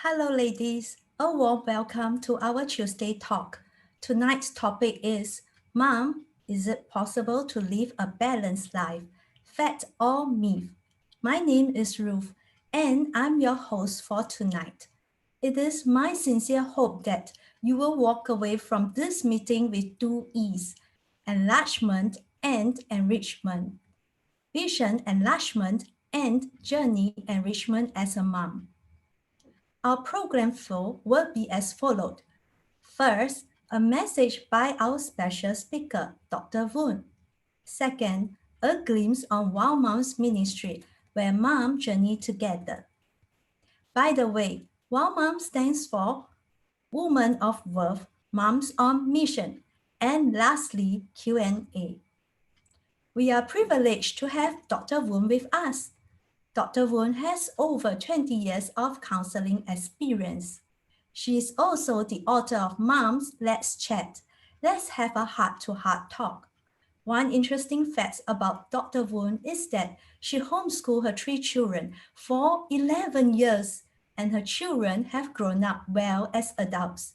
Hello, ladies. A warm welcome to our Tuesday talk. Tonight's topic is Mom, is it possible to live a balanced life? Fact or myth? My name is Ruth, and I'm your host for tonight. It is my sincere hope that you will walk away from this meeting with two E's: enlargement and enrichment. Vision enlargement and journey enrichment as a mom. Our program flow will be as followed. First, a message by our special speaker, Dr. Woon. Second, a glimpse on Wow Mom's ministry, where mom journey together. By the way, Wow Mom stands for Woman of Worth, Moms on Mission. And lastly, Q&A. We are privileged to have Dr. Woon with us. Dr. Woon has over 20 years of counseling experience. She is also the author of Moms, Let's Chat. Let's have a heart-to-heart talk. One interesting fact about Dr. Woon is that she homeschooled her 3 children for 11 years, and her children have grown up well as adults.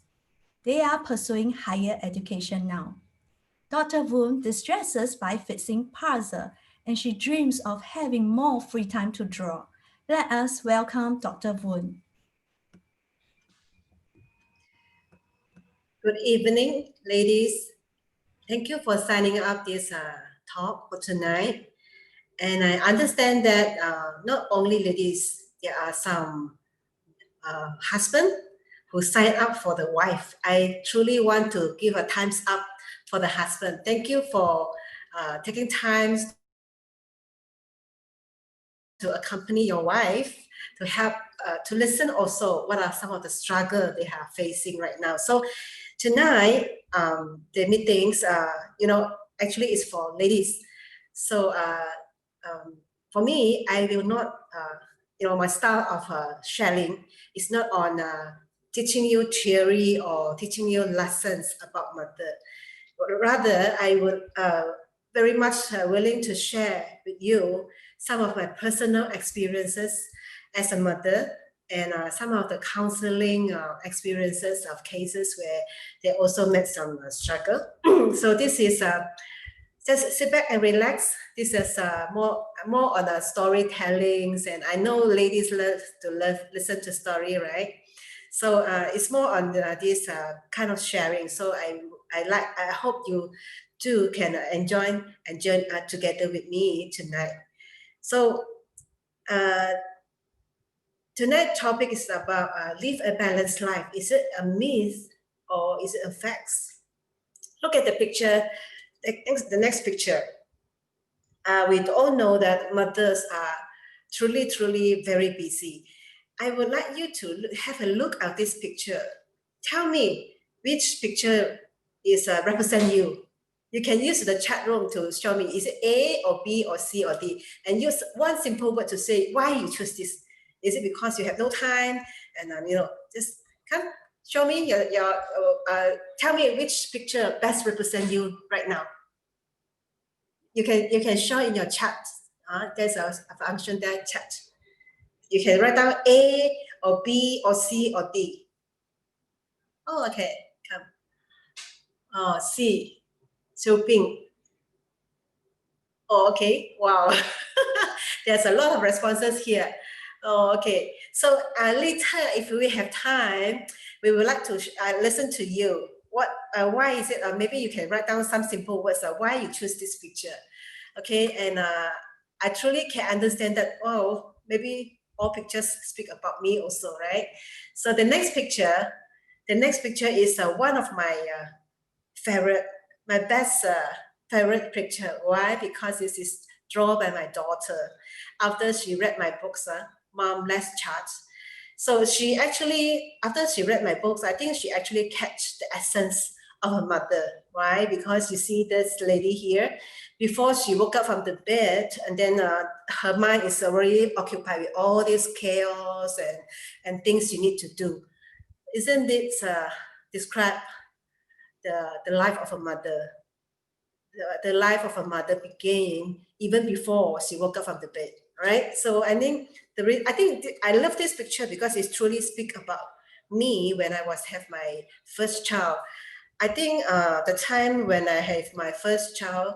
They are pursuing higher education now. Dr. Woon distresses by fixing puzzles, and she dreams of having more free time to draw. Let us welcome Dr. Woon. Good evening, ladies. Thank you for signing up this talk for tonight. And I understand that not only ladies, there are some husband who sign up for the wife. I truly want to give a thumbs up for the husband. Thank you for taking time to accompany your wife, to help to listen also what are some of the struggles they are facing right now. So tonight, the meetings, actually is for ladies. So for me, I will not, my style of sharing is not on teaching you theory or teaching you lessons about mother. Rather, I would very much willing to share with you some of my personal experiences as a mother and some of the counseling experiences of cases where they also met some struggle. So this is just sit back and relax. This is more on the storytellings, and I know ladies love to listen to story, right? So it's more on this kind of sharing. So I hope you too can enjoy and join together with me tonight. So tonight's topic is about live a balanced life. Is it a myth or is it a fact? Look at the picture, the next picture. We all know that mothers are truly very busy. I would like you to have a look at this picture. Tell me which picture is represent you. You can use the chat room to show me, is it A or B or C or D? And use one simple word to say why you choose this. Is it because you have no time? And just come show me tell me which picture best represent you right now. You can show in your chat. There's a function there, chat. You can write down A or B or C or D. Oh, okay, come. Oh, C. Shopping. Oh, okay. Wow. There's a lot of responses here. Oh, okay. So later, if we have time, we would like to listen to you. Why is it? Maybe you can write down some simple words. Why you choose this picture? Okay, and I truly can understand that. Oh, maybe all pictures speak about me also, right? So the next picture is one of my best favorite picture. Why? Because this is drawn by my daughter after she read my books, Mom, Let's Chat. So she actually, after she read my books, I think she actually catch the essence of her mother. Why? Because you see this lady here, before she woke up from the bed, and then her mind is already occupied with all this chaos and things you need to do. Isn't it describe the life of a mother? The life of a mother began even before she woke up from the bed, right? So I think I love this picture because it truly speaks about me when I was have my first child. I think the time when I have my first child,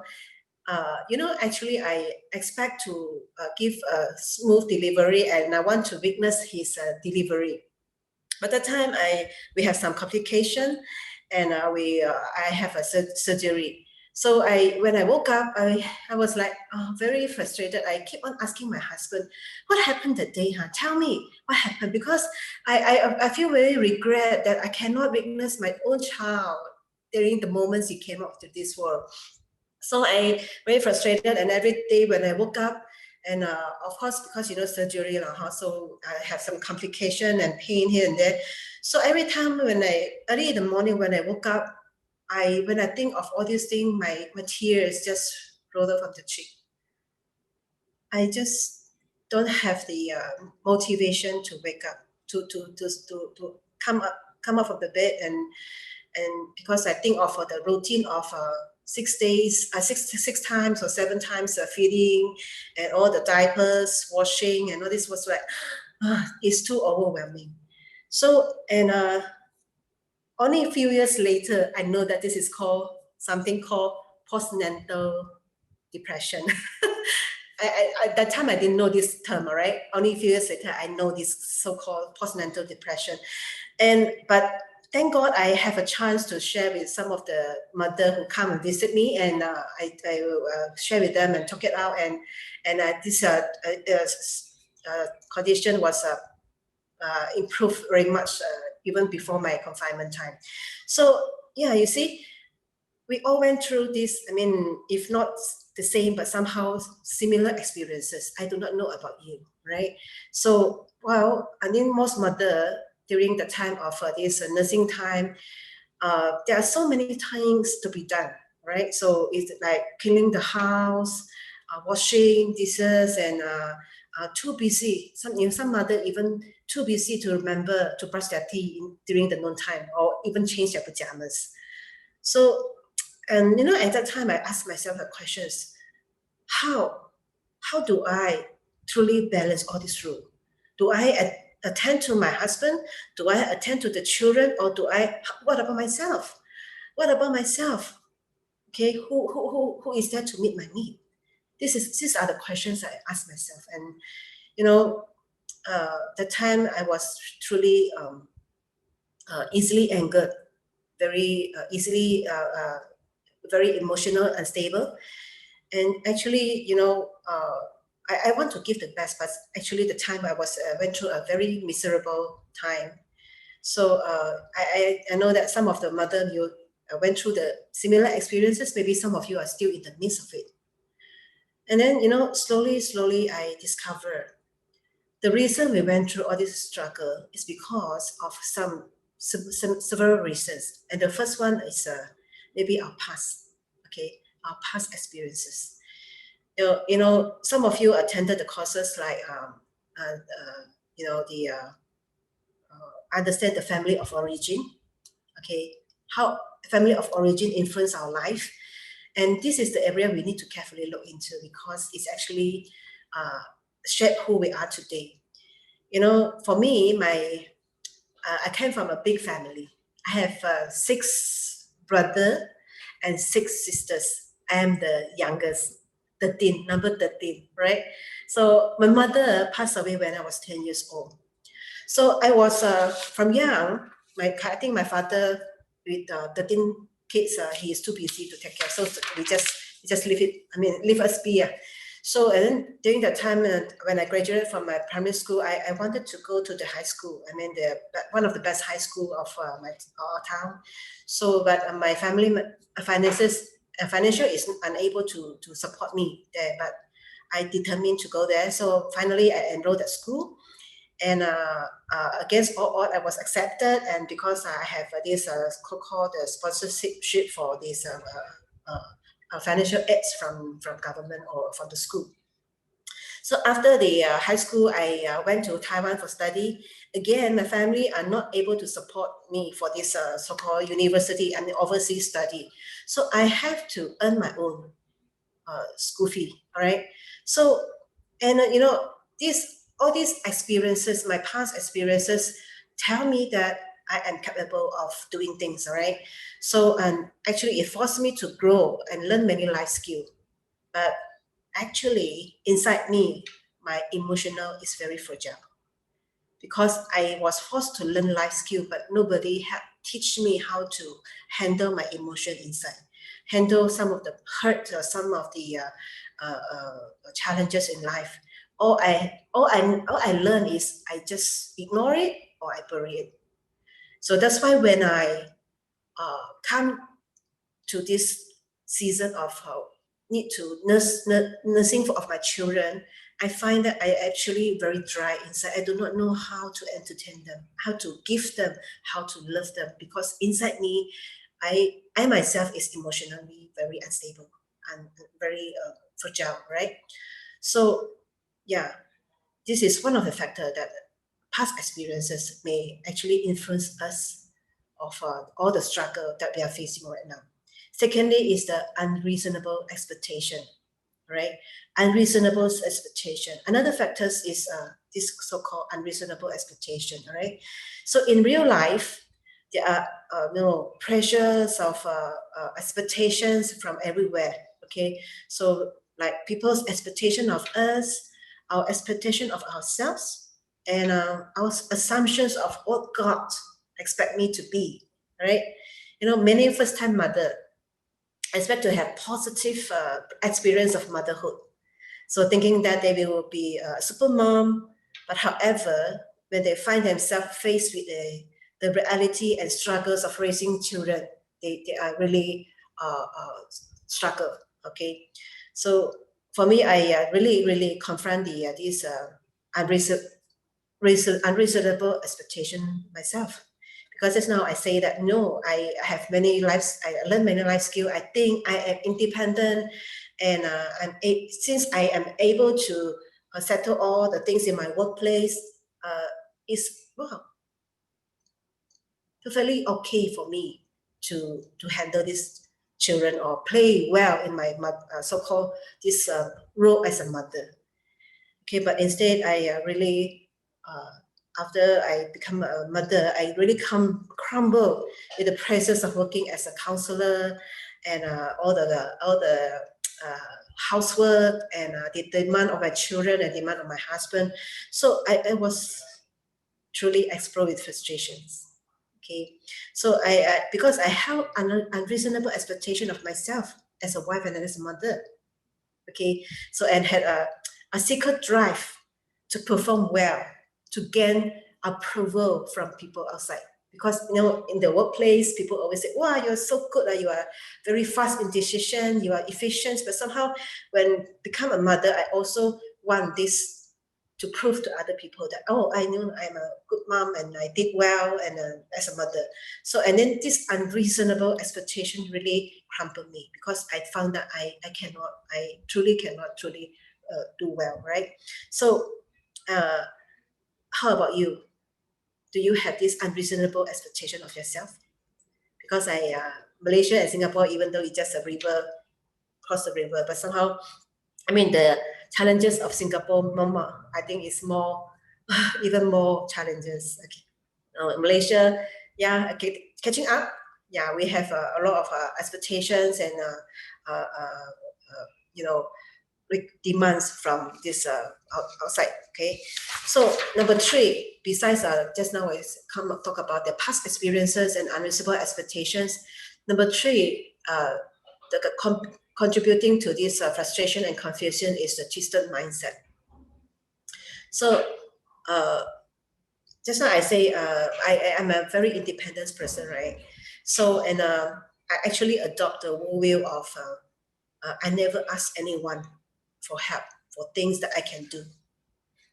actually I expect to give a smooth delivery, and I want to witness his delivery. But that time we have some complication, and I have a surgery. So when I woke up, I was like very frustrated. I keep on asking my husband, "What happened that day? Huh? Tell me what happened," because I feel very regret that I cannot witness my own child during the moments he came up to this world. So I very frustrated, and every day when I woke up, and of course because surgery so I have some complication and pain here and there. So every time when I early in the morning when I woke up, when I think of all these things, my tears just roll off of the cheek. I just don't have the motivation to wake up, to come up of the bed, and because I think of the routine of 6 days, six times or 7 times feeding, and all the diapers, washing, and all this was like, it's too overwhelming. So, and only a few years later, I know that this is called something called postnatal depression. At that time, I didn't know this term, all right? Only a few years later, I know this so-called postnatal depression. But thank God I have a chance to share with some of the mother who come and visit me, and I will share with them and talk it out. And this condition was improved very much even before my confinement time. So yeah, you see, we all went through this. I mean, if not the same, but somehow similar experiences. I do not know about you, right? So, well, I think most mother during the time of this nursing time, there are so many things to be done, right? So it's like cleaning the house, washing dishes, and too busy. Some mother even too busy to remember to brush their teeth during the noon time, or even change their pajamas. So, and at that time, I asked myself the questions: How, how do I truly balance all this through? Do I attend to my husband? Do I attend to the children, or do I? What about myself? What about myself? Okay, who is there to meet my need? These are the questions I ask myself, and you know, the time I was truly easily angered, very easily, very emotional, unstable. And actually, I want to give the best, but actually the time I was went through a very miserable time. So I know that some of the mother you went through the similar experiences. Maybe some of you are still in the midst of it. And then, slowly I discovered the reason we went through all this struggle is because of several reasons. And the first one is maybe our past, okay, our past experiences. Some of you attended the courses like, the understand the family of origin, okay, how family of origin influence our life. And this is the area we need to carefully look into, because it's actually shape who we are today. For me, I came from a big family. I have 6 brothers and 6 sisters. I am the youngest, 13, number 13, right? So my mother passed away when I was 10 years old. So I was from young. I think my father with 13 kids, he is too busy to take care. So we just leave it. I mean, leave us be. So and then during that time when I graduated from my primary school, I wanted to go to the high school. I mean, one of the best high school of my town. So, but my family financial is unable to support me there. But I determined to go there. So finally, I enrolled at school, and against all odds, I was accepted. And because I have this called sponsorship for this financial aids from government or from the school. So after the high school, I went to Taiwan for study. Again, my family are not able to support me for this so-called university and overseas study. So I have to earn my own school fee. All right. So And all these experiences, my past experiences, tell me that I am capable of doing things. All right. So and actually, it forced me to grow and learn many life skills. But actually, inside me, my emotional is very fragile because I was forced to learn life skill, but nobody had teach me how to handle my emotion inside, handle some of the hurt or some of the challenges in life. All I learn is I just ignore it or I bury it. So that's why when I come to this season of need to nursing of my children, I find that I actually very dry inside. I do not know how to entertain them, how to give them, how to love them, because inside me, I myself is emotionally very unstable and very fragile, right? So, yeah, this is one of the factors that past experiences may actually influence us of all the struggle that we are facing right now. Secondly, is the unreasonable expectation, right? Unreasonable expectation. Another factors is this so-called unreasonable expectation, all right? So in real life, there are pressures of expectations from everywhere. Okay, so like people's expectation of us, our expectation of ourselves, and our assumptions of what God expect me to be. Right? Many first-time mother expect to have positive experience of motherhood. So thinking that they will be a super mom, but however, when they find themselves faced with the reality and struggles of raising children, they are really struggle. Okay, so for me, I really confront this unreasonable expectation myself. Because just now I say that no, I have many lives, I learned many life skills. I think I am independent, and since I am able to settle all the things in my workplace, it's perfectly okay for me to handle these children or play well in my so-called this role as a mother. Okay, but instead I really after I become a mother, I really crumble with the pressures of working as a counselor and all the housework and the demand of my children and demand of my husband. So I was truly explode with frustrations. Okay, so I because I have an unreasonable expectation of myself as a wife and as a mother. Okay, so and had a secret drive to perform well, to gain approval from people outside. Because in the workplace, people always say, "Wow, you're so good! You are very fast in decision. You are efficient." But somehow, when become a mother, I also want this to prove to other people that I know I'm a good mom and I did well and as a mother. So and then this unreasonable expectation really crumpled me because I found that I truly cannot truly do well, right? So uh, how about you? Do you have this unreasonable expectation of yourself? Because Malaysia and Singapore, even though it's just a river, cross the river, but somehow, I mean, the challenges of Singapore, Mama, I think is more, even more challenges. Okay. Malaysia, yeah, okay, catching up. Yeah, we have a lot of expectations and you know demands from this outside. Okay, so number three, besides just now I talk about the past experiences and unreasonable expectations. Number three, contributing to this frustration and confusion is the twisted mindset. So just now I say I am a very independent person, right? So and I actually adopt the worldview of I never ask anyone for help for things that I can do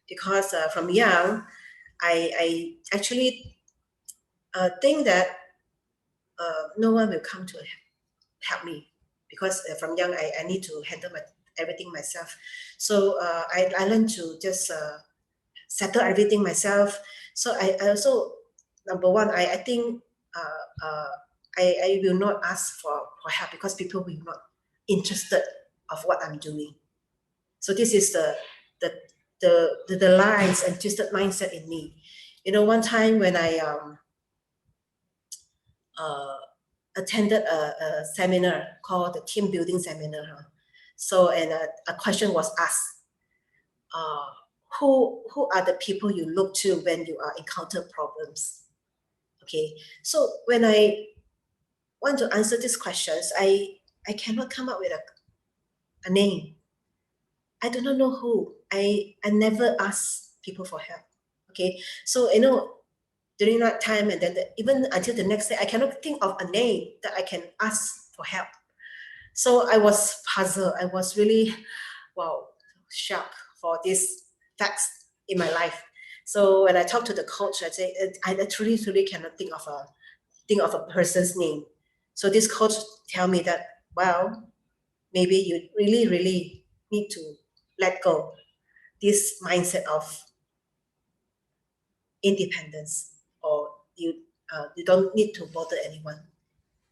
because from young I actually think that no one will come to help me because from young I need to handle everything myself. So I learned to just settle everything myself. So I also number one I think I will not ask for help because people will not interested of what I'm doing. So this is the the lies and twisted mindset in me. One time when I attended a seminar called the team building seminar. So, and a question was asked, who are the people you look to when you encounter problems? Okay, so when I want to answer these questions, I cannot come up with a name. I do not know who. I never ask people for help. Okay, so during that time and then even until the next day, I cannot think of a name that I can ask for help. So I was puzzled. I was really, wow, shocked for these facts in my life. So when I talked to the coach, I say I truly cannot think of a person's name. So this coach tell me that, well, maybe you really need to let go this mindset of independence, or you don't need to bother anyone.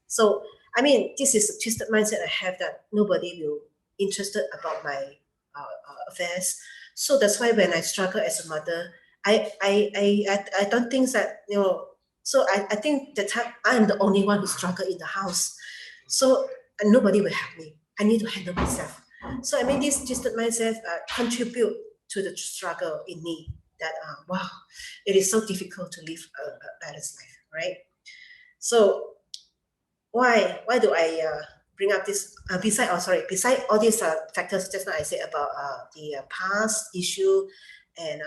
So I mean, this is a twisted mindset I have, that nobody will interested about my affairs. So that's why when I struggle as a mother, I don't think that So I think that time I'm the only one who struggle in the house. So and nobody will help me. I need to handle myself. So I mean, this twisted mindset contribute to the struggle in me. That wow, it is so difficult to live a balanced life, right? So why do I bring up this? Beside all these factors just now I said about the past issue and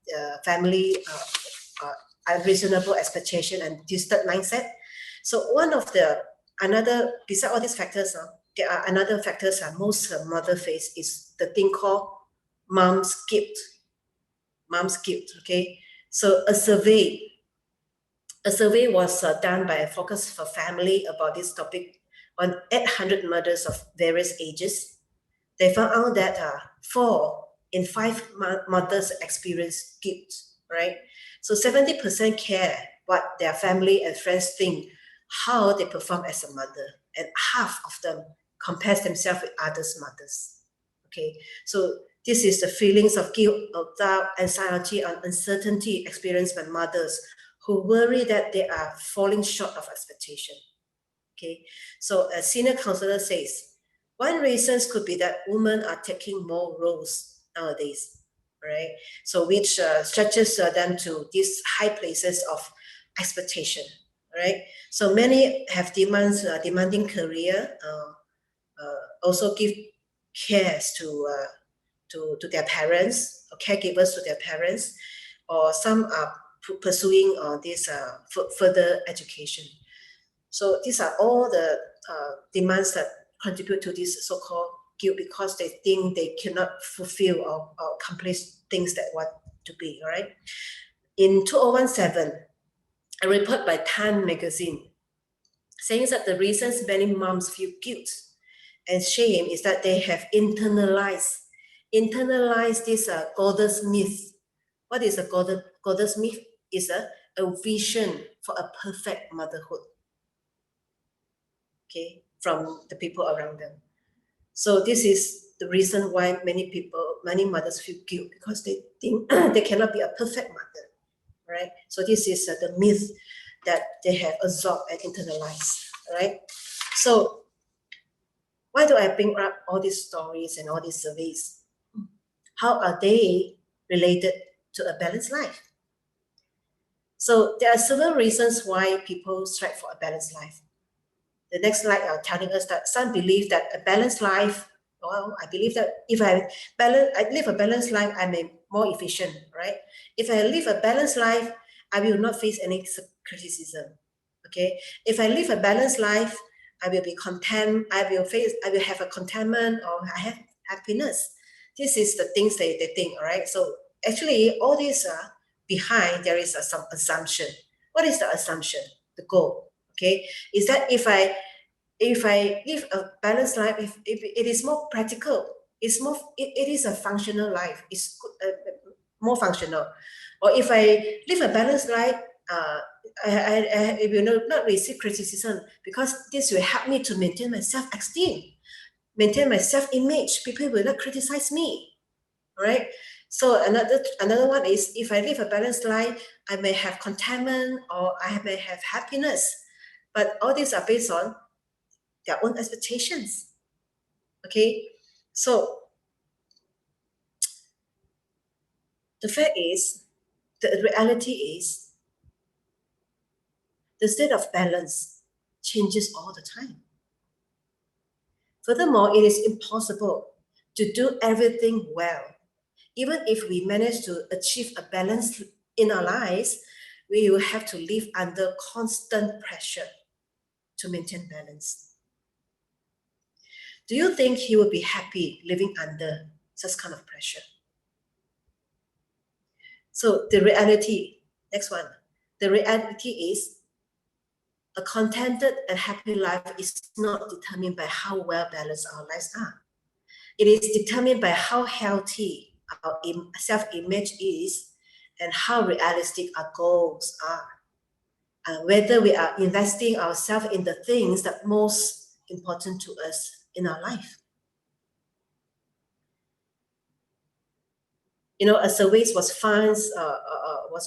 the family unreasonable expectation and distant mindset. So one of the another beside all these factors, there are another factors most mother face is the thing called mom's guilt. Mom's guilt. Okay, so a survey was done by a Focus for Family about this topic on 800 mothers of various ages. They found out that 4 in 5 mothers experience guilt, right? So 70% care what their family and friends think, how they perform as a mother, and half of them compares themselves with others' mothers. Okay, so this is the feelings of guilt, of doubt, anxiety, and uncertainty experienced by mothers who worry that they are falling short of expectation. Okay, so a senior counselor says, one reason could be that women are taking more roles nowadays, right? So which stretches them to these high places of expectation, right? So many have demanding career, also give cares to their parents, or caregivers to their parents, or some are pursuing this further education. So these are all the demands that contribute to this so-called guilt, because they think they cannot fulfill or accomplish things that want to be, all right? In 2017, a report by Time magazine saying that the reasons many moms feel guilt and shame is that they have internalized this goddess myth. What is a goddess myth? Is a vision for a perfect motherhood, okay, from the people around them. So this is the reason why many mothers feel guilt, because they think they cannot be a perfect mother, right? So this is the myth that they have absorbed and internalized, right? So why do I bring up all these stories and all these surveys? How are they related to a balanced life? So there are several reasons why people strive for a balanced life. The next slide are telling us that some believe that a balanced life, well, I believe that if I live a balanced life, I'm more efficient, right? If I live a balanced life, I will not face any criticism, okay? If I live a balanced life, I will be content, I will have a contentment, or I have happiness. This is the things they think, all right? So actually, all these are behind, there is some assumption. What is the assumption? The goal, okay? Is that if I live a balanced life, if it is more practical, it is a functional life, it's more functional. Or if I live a balanced life, I will not receive criticism, because this will help me to maintain my self-esteem, maintain my self-image. People will not criticize me, right? So another one is, if I live a balanced life, I may have contentment or I may have happiness, but all these are based on their own expectations. Okay, so the fact is, the reality is, the state of balance changes all the time. Furthermore, it is impossible to do everything well. Even if we manage to achieve a balance in our lives, we will have to live under constant pressure to maintain balance. Do you think he will be happy living under such kind of pressure? So the reality, next one, the reality is, a contented and happy life is not determined by how well balanced our lives are. It is determined by how healthy our self-image is and how realistic our goals are. Whether we are investing ourselves in the things that most important to us in our life. A survey was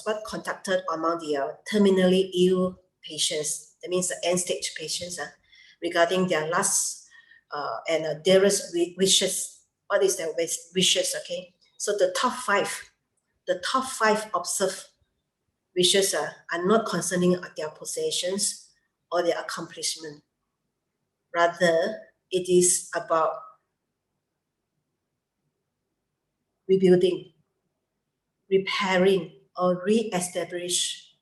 what conducted among the terminally ill patients. That means the end-stage patients, regarding their last and dearest wishes. What is their wishes? Okay, so the top five observed wishes are not concerning their possessions or their accomplishment. Rather, it is about rebuilding, repairing, or re-establish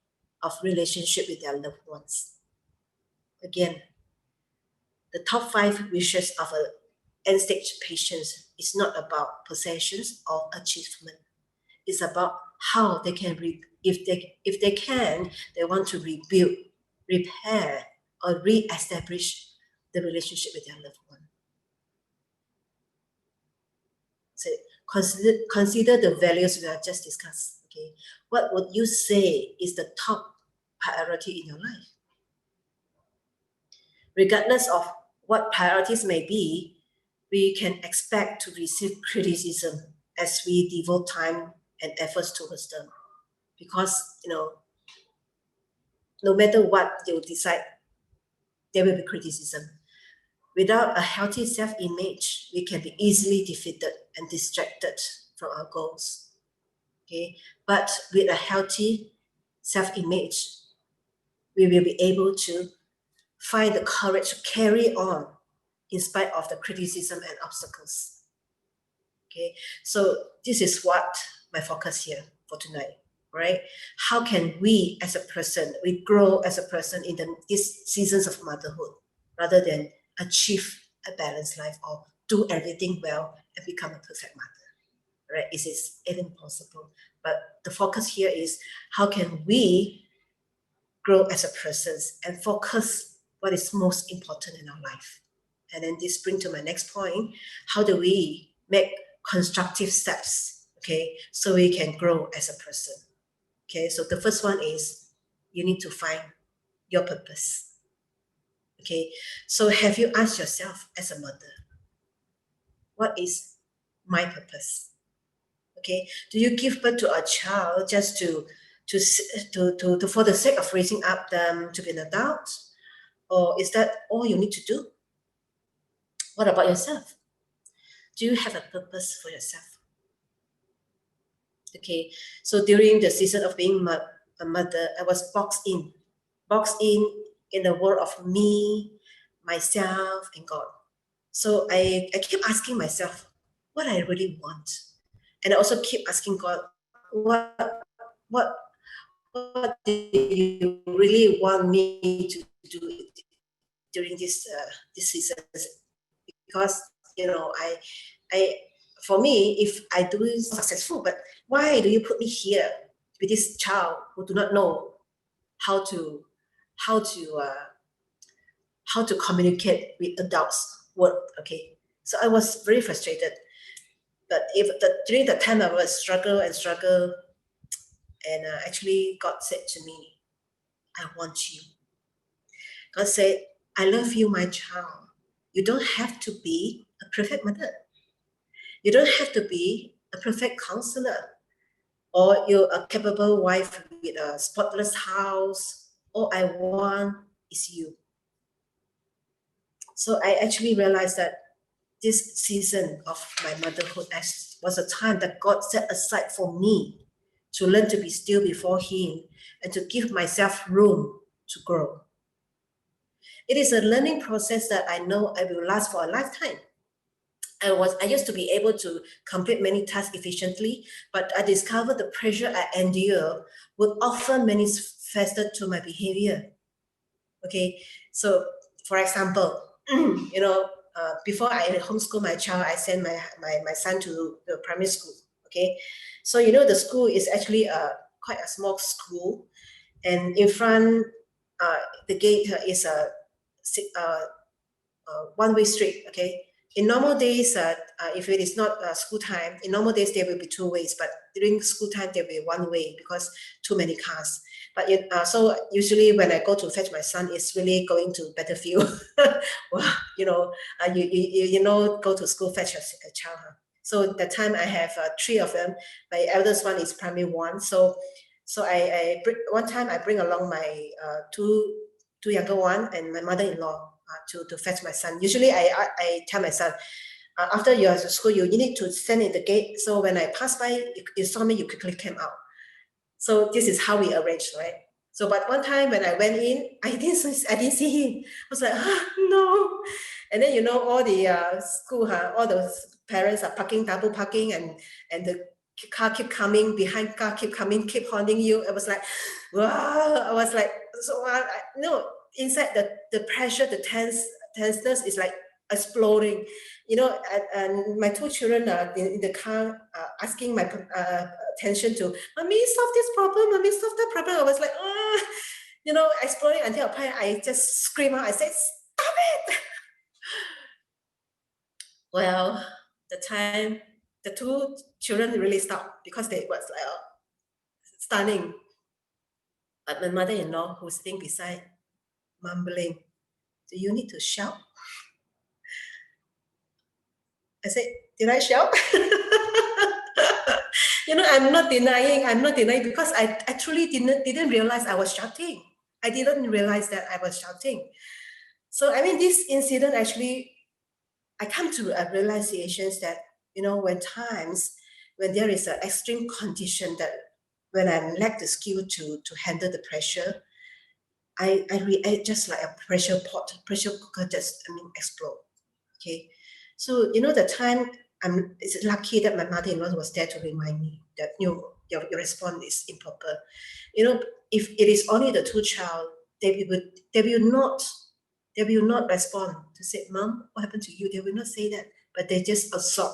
of relationship with their loved ones. Again, the top five wishes of a end-stage patient is not about possessions or achievement. It's about how they can, if they can, they want to rebuild, repair, or re-establish the relationship with their loved one. So consider the values we have just discussed. Okay, what would you say is the top priority in your life? Regardless of what priorities may be, we can expect to receive criticism as we devote time and efforts towards them. Because, no matter what they will decide, there will be criticism. Without a healthy self-image, we can be easily defeated and distracted from our goals. Okay, but with a healthy self-image, we will be able to find the courage to carry on in spite of the criticism and obstacles. Okay, so this is what my focus here for tonight, right? How can we as a person, we grow as a person in these seasons of motherhood, rather than achieve a balanced life or do everything well and become a perfect mother, right? It is impossible. But the focus here is, how can we grow as a person and focus what is most important in our life? And then this brings to my next point: how do we make constructive steps, okay, so we can grow as a person? Okay, so the first one is, you need to find your purpose. Okay, so have you asked yourself as a mother, what is my purpose? Okay, do you give birth to a child just to for the sake of raising up them to be an adult, or is that all you need to do? What about yourself? Do you have a purpose for yourself? Okay, so during the season of being a mother, I was boxed in the world of me, myself, and God. So I keep asking myself what I really want, and I also keep asking God, what what do you really want me to do during this season? Because I for me, if I do successful, but why do you put me here with this child who do not know how to how to uh, how to communicate with adults? Okay? So I was very frustrated. But during the time I was struggle, and actually God said to me, "I want you." God said, "I love you, my child. You don't have to be a perfect mother. You don't have to be a perfect counselor, or you're a capable wife with a spotless house. All I want is you. So I actually realized that this season of my motherhood was a time that God set aside for me to learn to be still before Him and to give myself room to grow. It is a learning process that I know I will last for a lifetime. I used to be able to complete many tasks efficiently, but I discovered the pressure I endure would often manifested to my behavior. Okay, so for example, before I homeschool my child, I sent my son to the primary school. Okay, so the school is actually quite a small school, and in front, the gate is a one-way street. Okay, in normal days, if it is not school time, in normal days there will be two ways, but during school time there will be one way because too many cars. But so usually when I go to fetch my son, it's really going to Battlefield. Well, go to school fetch a child. Huh? So that time I have three of them. My eldest one is primary one. So one time I bring along my two younger one and my mother-in-law to fetch my son. Usually I tell my son, after you're at school, you need to stand in the gate. So when I pass by, you saw me, you quickly came out. So this is how we arranged, right? So, but one time when I went in, I didn't see him. I was like, no. And then all the school, all those parents are parking, double parking, and the car keep coming, behind car keep coming, keep haunting you. I was like, wow. I was like, so no, inside the pressure, the tenseness is like exploding. And my two children are in the car asking my attention to, mommy, solve this problem, mommy, solve that problem. I was like, exploding until a point I just scream out. I said, stop it. Well, the two children really stopped because they was like stunning. But my mother-in-law, who's sitting beside, mumbling, do you need to shout? I said, did I shout? I'm not denying because I truly didn't realize I was shouting. I didn't realize that I was shouting. So, I mean, this incident actually, I come to a realization that, when there is an extreme condition that when I lack the skill to handle the pressure, I react just like a pressure cooker just, explode. Okay. So, the time it's lucky that my mother-in-law was there to remind me that, your response is improper. If it is only the two child, they will not respond to say, Mom, what happened to you? They will not say that, but they just absorb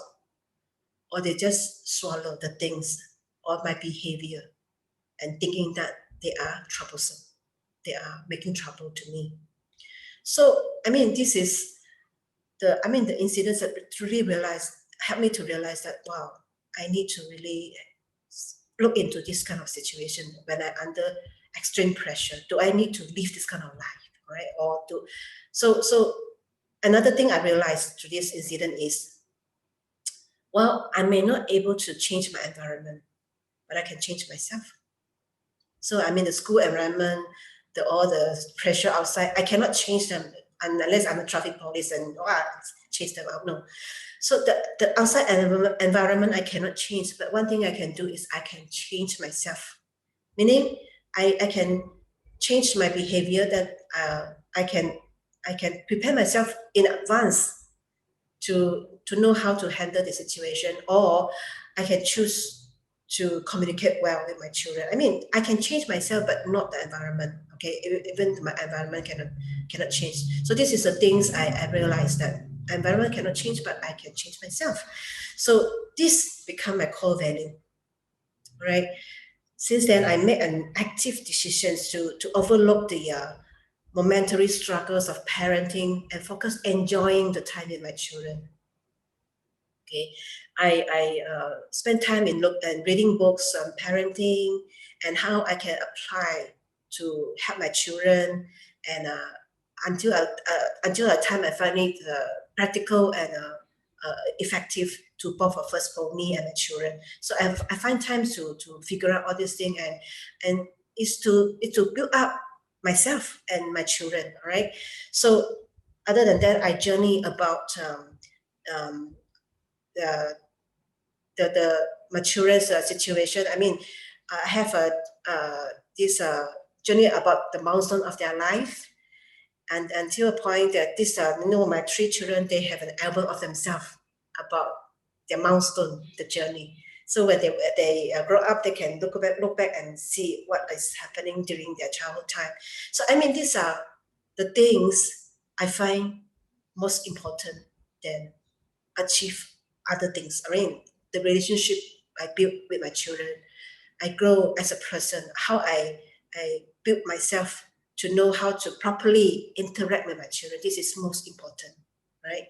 or they just swallow the things or my behavior and thinking that they are troublesome. They are making trouble to me. So, this is the incidents that truly helped me to realize that, wow, I need to really look into this kind of situation when I'm under extreme pressure. Do I need to live this kind of life, right? So another thing I realized through this incident is, well, I may not able to change my environment, but I can change myself. So the school environment, all the pressure outside, I cannot change them unless I'm a traffic police and chase them out. No. So the outside environment I cannot change, but one thing I can do is I can change myself. Meaning I can change my behavior, that I can prepare myself in advance to know how to handle the situation, or I can choose to communicate well with my children. I can change myself, but not the environment. Okay, even my environment cannot change. So this is the things I realized, that environment cannot change, but I can change myself. So this become my core value, right? Since then, I made an active decision to overlook the momentary struggles of parenting and focus enjoying the time with my children. Okay, I spend time in reading books on parenting and how I can apply to help my children, and until the time I find it practical and effective to both of us, for me and my children. So I find time to figure out all these things, and it's to build up myself and my children. All right. So other than that, I journey about the maturest situation. I mean, I have this journey about the milestone of their life, and until a point that this, my 3 children, they have an album of themselves about their milestone, the journey. So when they grow up, they can look back and see what is happening during their childhood time. So I mean, these are the things I find most important than achieve other things. I mean, the relationship I built with my children, I grow as a person, how I build myself to know how to properly interact with my children. This is most important, right?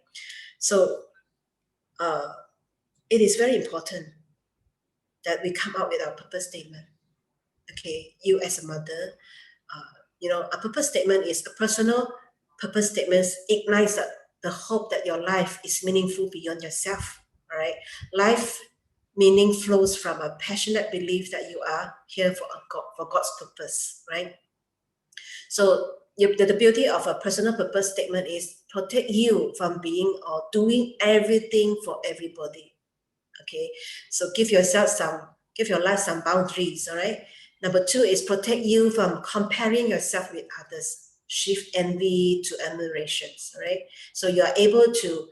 So it is very important that we come out with our purpose statement. Okay, you as a mother, a purpose statement is a personal purpose statement, ignites the hope that your life is meaningful beyond yourself. All right, life meaning flows from a passionate belief that you are here for God's purpose, right? So the beauty of a personal purpose statement is protect you from being or doing everything for everybody. Okay, so give your life some boundaries. All right. Number 2 is protect you from comparing yourself with others. Shift envy to admirations. All right. So you are able to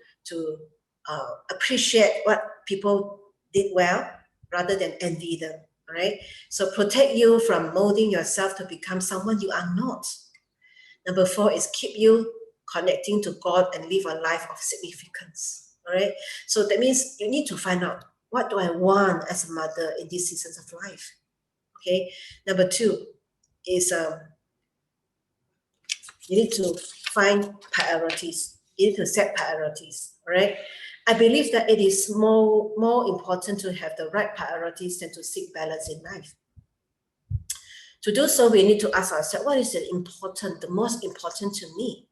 appreciate what people did well rather than envy them. All right. So protect you from molding yourself to become someone you are not. Number 4 is keep you connecting to God and live a life of significance. All right. So that means you need to find out, what do I want as a mother in these seasons of life? Okay. Number 2 is you need to find priorities. You need to set priorities. All right. I believe that it is more important to have the right priorities than to seek balance in life. To do so, we need to ask ourselves, what is the most important to me?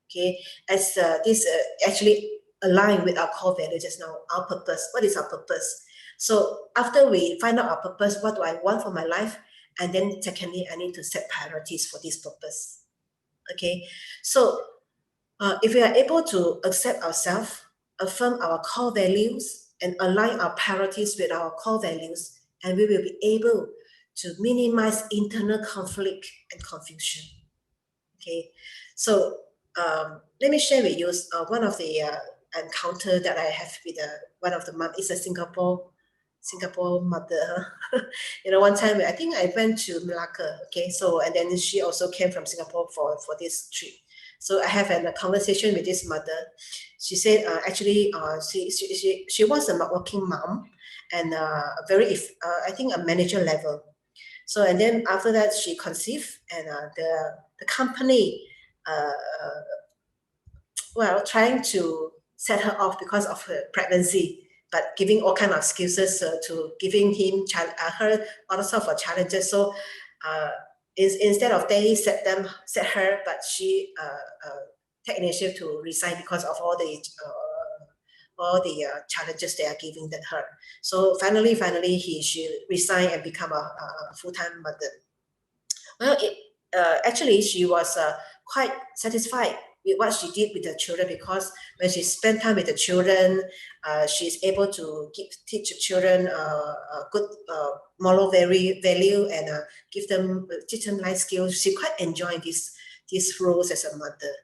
Okay, as this actually align with our core value just now, our purpose. What is our purpose? So after we find out our purpose, what do I want for my life? And then secondly, I need to set priorities for this purpose. Okay, so if we are able to accept ourselves, affirm our core values, and align our priorities with our core values, and we will be able to minimize internal conflict and confusion. Okay, so let me share with you one of the encounter that I have with one of the mom. It's a Singapore mother. One time I think I went to Malacca. Okay, so and then she also came from Singapore for this trip. So I have a conversation with this mother. She said actually she was a working mom and I think a manager level. So and then after that she conceived, and the company trying to set her off because of her pregnancy, but giving all kind of excuses to giving her all sorts of challenges. So instead of they set her, but she take initiative to resign because of all the challenges they are giving her. So finally, she resigned and become a full-time mother. Well, actually, she was quite satisfied with what she did with the children, because when she spent time with the children, she's able to teach the children a good moral value and teach them life skills. She quite enjoyed these roles as a mother.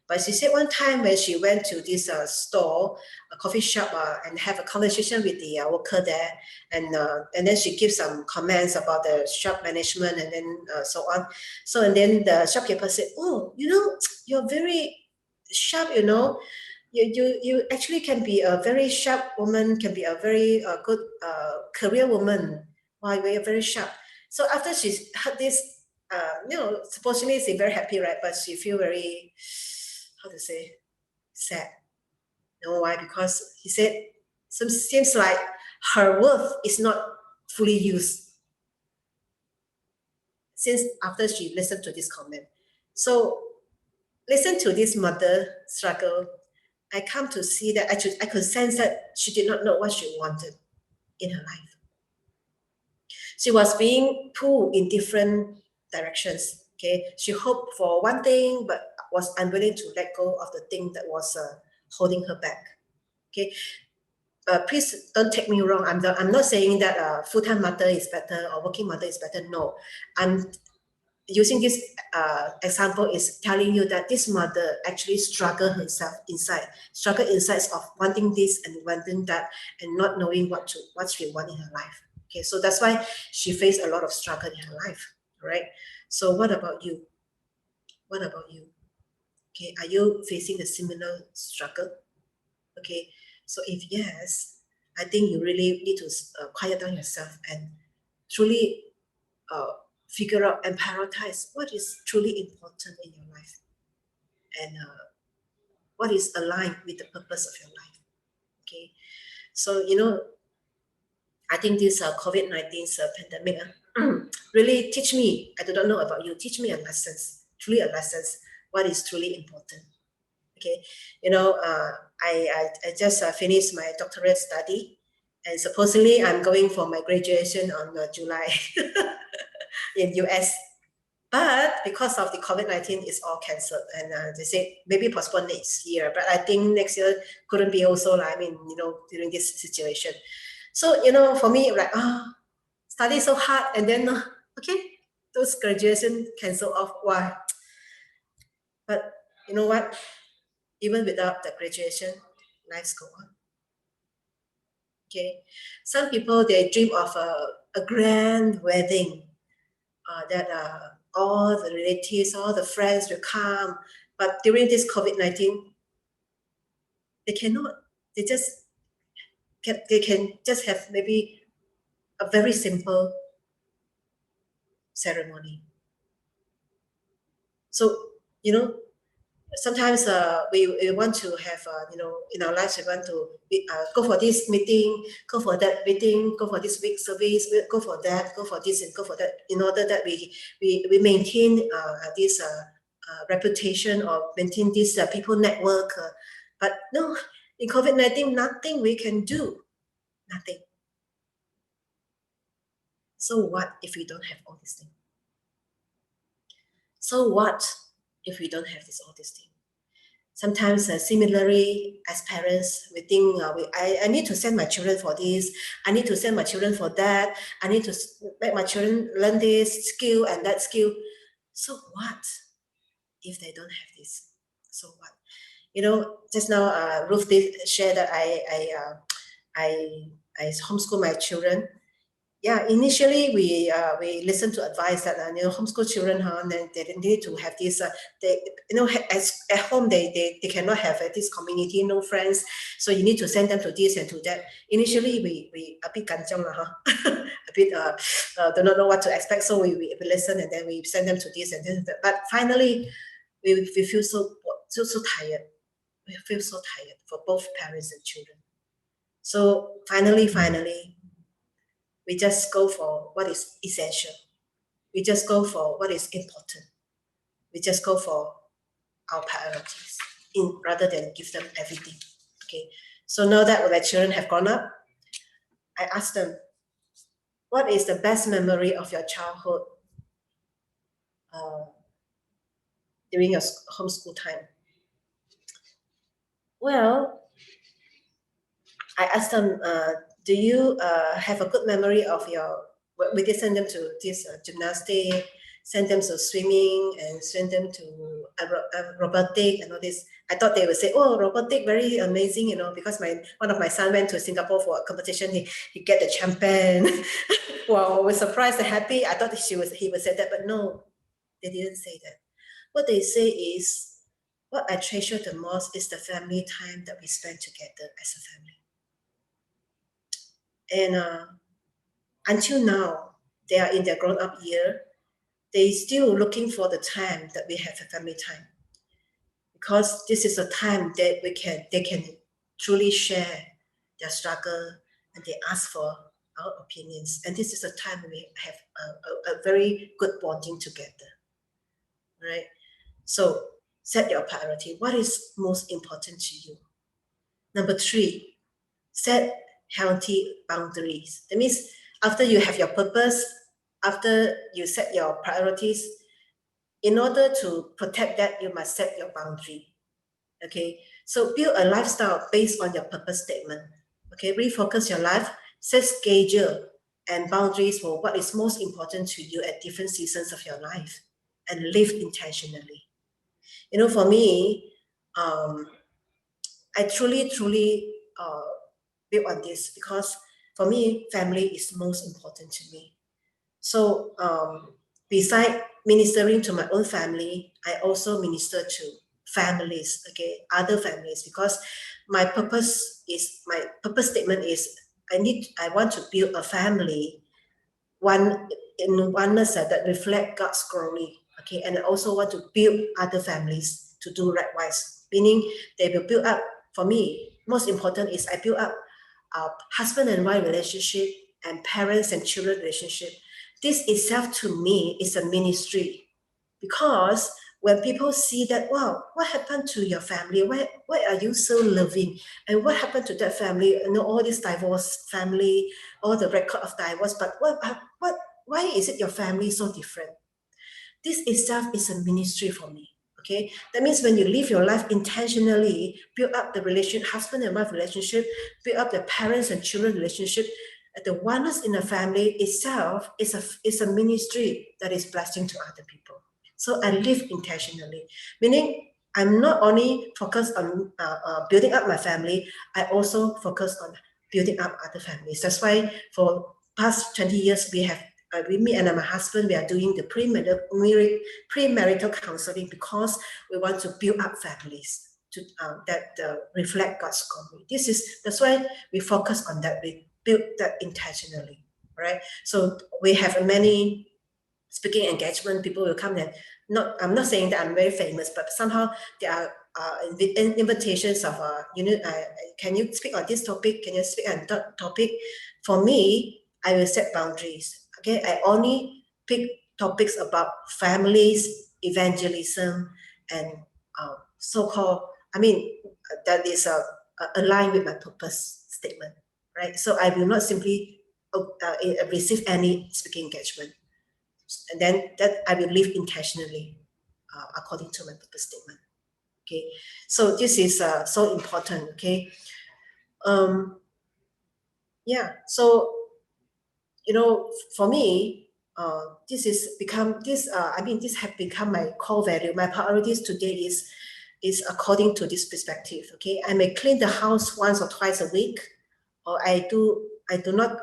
But she said one time when she went to this store, a coffee shop, and have a conversation with the worker there, and then she gives some comments about the shop management, and then so on. So and then the shopkeeper said, "Oh, you're very sharp. You actually can be a very sharp woman, can be a very good career woman. Why you're very sharp." So after she heard this, supposedly she's very happy, right? But she feel very, how to say, sad. You know why? Because he said, seems like her worth is not fully used since after she listened to this comment. So listen to this mother struggle, I come to see that I could sense that she did not know what she wanted in her life. She was being pulled in different directions. Okay, she hoped for one thing, but was unwilling to let go of the thing that was holding her back. Okay, please don't take me wrong. I'm not saying that full-time mother is better or working mother is better. No, I'm using this example is telling you that this mother actually struggle inside of wanting this and wanting that and not knowing what she want in her life. Okay, so that's why she faced a lot of struggle in her life, right? So what about you? What about you? Okay, are you facing a similar struggle? Okay, so if yes, I think you really need to quiet down yourself and truly figure out and prioritize what is truly important in your life and what is aligned with the purpose of your life. Okay, so I think this COVID-19 pandemic really teach me. I do not know about you. Teach me a lessons, truly a lessons. What is truly important? Okay, I just finished my doctorate study, and supposedly I'm going for my graduation on July in US. But because of the COVID-19, it's all cancelled, and they say maybe postpone next year. But I think next year couldn't be also. I mean, during this situation. So for me, like study so hard, and then okay, those graduation cancel off. Why? But you know what? Even without the graduation, lives go on. Okay, some people they dream of a grand wedding that all the relatives, all the friends will come. But during this COVID-19, they cannot. They can just have maybe a very simple ceremony. So, sometimes we want to have, in our lives, we want to go for this meeting, go for that meeting, go for this week service, go for that, go for this and go for that, in order that we maintain this reputation or maintain this people network. But no, in COVID-19, nothing we can do, nothing. So what if we don't have all these things? So what if we don't have all these things? Sometimes, similarly, as parents, we think I need to send my children for this. I need to send my children for that. I need to make my children learn this skill and that skill. So what if they don't have this? So what? Just now, Ruth did share that I homeschool my children. Yeah, initially we listen to advice that homeschool children, they need to have this. They as at home they cannot have this community, no friends. So you need to send them to this and to that. Initially we a bit kanchong a bit do not know what to expect. So we listen and then we send them to this and this. But finally we feel so tired. We feel so tired for both parents and children. So finally we just go for what is essential. We just go for what is important. We just go for our priorities rather than give them everything. Okay. So now that my children have grown up, I ask them, what is the best memory of your childhood during your homeschool time? Well, I asked them, do you have a good memory of your, we did send them to this gymnastic, send them to swimming and send them to robotic and all this. I thought they would say, oh, robotic, very amazing, because one of my son went to Singapore for a competition. He get the champion. Well, I was surprised and happy. I thought he would say that, but no, they didn't say that. What they say is, what I treasure the most is the family time that we spend together as a family. And until now, they are in their grown-up year. They still looking for the time that we have a family time, because this is a time that they can truly share their struggle and they ask for our opinions. And this is a time we have a very good bonding together, right? So set your priority. What is most important to you? Number 3, set healthy boundaries. That means after you have your purpose, after you set your priorities, in order to protect that, you must set your boundary. Okay, so build a lifestyle based on your purpose statement. Okay, refocus your life, set schedule and boundaries for what is most important to you at different seasons of your life, and live intentionally. For me, I truly built on this because for me, family is most important to me. So beside ministering to my own family, I also minister to families, okay, other families, because my purpose statement is I want to build a family one in oneness that reflect God's glory. Okay, and I also want to build other families to do likewise. Meaning they will build up. For me, most important is I build up husband and wife relationship and parents and children relationship. This itself to me is a ministry, because when people see that, wow, what happened to your family? Why are you so loving? And what happened to that family? All this divorce family, all the record of divorce, but why is it your family so different? This itself is a ministry for me. Okay, that means when you live your life intentionally, build up the husband and wife relationship, build up the parents and children relationship, the oneness in the family itself is a ministry that is blessing to other people. So I live intentionally, meaning I'm not only focused on building up my family, I also focus on building up other families. That's why for past 20 years, with me and my husband, we are doing the premarital counseling, because we want to build up families that reflect God's glory. That's why we focus on that. We build that intentionally, right? So we have many speaking engagement. People will come and I'm not saying that I'm very famous, but somehow there are invitations of can you speak on this topic? Can you speak on that topic? For me, I will set boundaries. Okay, I only pick topics about families, evangelism, and so-called. That is aligned with my purpose statement, right? So I will not simply receive any speaking engagement, and then that I will live intentionally according to my purpose statement. Okay, so this is so important. Okay, yeah. So for me, this have become my core value. My priorities today is according to this perspective. Okay, I may clean the house once or twice a week, or I do not.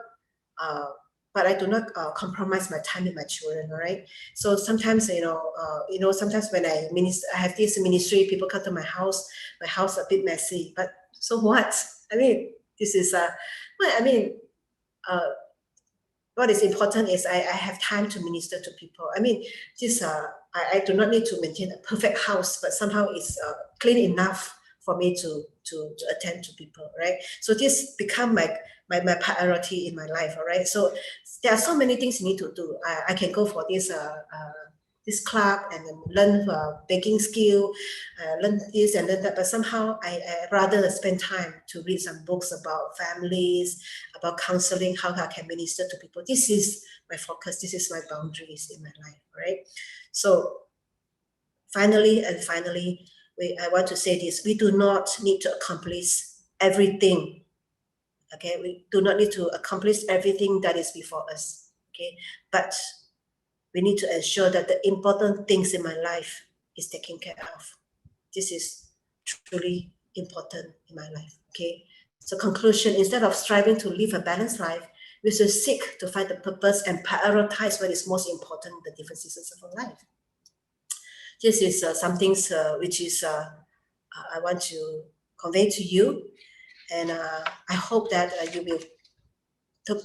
But I do not compromise my time with my children. All right. So sometimes, sometimes when I have this ministry, people come to my house. My house a bit messy, but so what? This is well, what is important is I have time to minister to people. I do not need to maintain a perfect house, but somehow it's clean enough for me to attend to people, right? So this become my priority in my life, all right? So there are so many things you need to do. I can go for this club and then learn baking skill, learn this and learn that, but somehow I rather spend time to read some books about families, about counseling, how I can minister to people. This is my focus. This is my boundaries in my life, right? So finally, I want to say this: we do not need to accomplish everything. Okay, we do not need to accomplish everything that is before us. Okay, but we need to ensure that the important things in my life is taken care of. This is truly important in my life. Okay. So conclusion: instead of striving to live a balanced life, we should seek to find the purpose and prioritize what is most important in the different seasons of our life. This is something which is I want to convey to you, and I hope that you will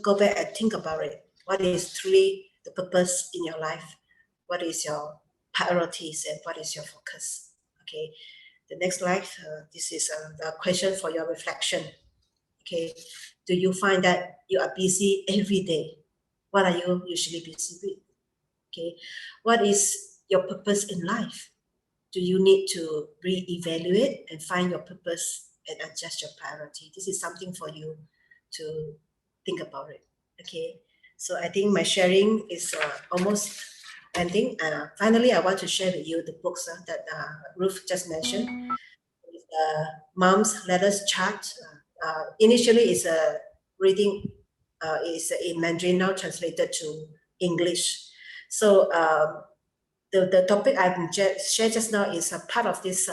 go back and think about it. What is truly the purpose in your life? What is your priorities and what is your focus? Okay. The next slide. This is the question for your reflection. Okay. Do you find that you are busy every day? What are you usually busy with? Okay. What is your purpose in life? Do you need to reevaluate and find your purpose and adjust your priority. This is something for you to think about it. Okay, so I think my sharing is almost ending. Finally, I want to share with you the books that Ruth just mentioned. Mom's Letters Chart. Initially, it's a reading, is in Mandarin, now translated to English. So the topic I've shared just now is a part of this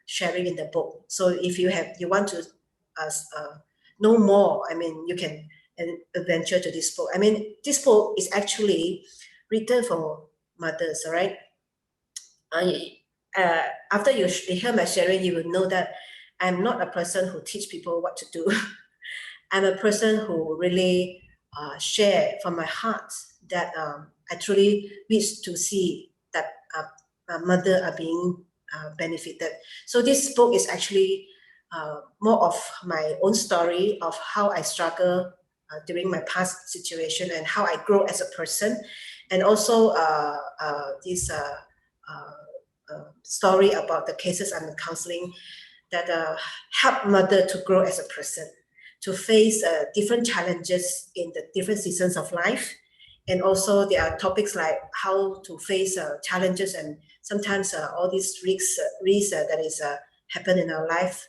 sharing in the book. So if you want to know more, I mean, you can adventure to this book. I mean, this book is actually written for mothers, all right? After you hear my sharing, you will know that I'm not a person who teach people what to do. I'm a person who really share from my heart that I truly wish to see that mother are being benefited. So this book is actually more of my own story of how I struggle during my past situation and how I grow as a person, and also this story about the cases I'm counseling that help mother to grow as a person, to face different challenges in the different seasons of life. And also there are topics like how to face challenges and sometimes all these risks that is happen in our life,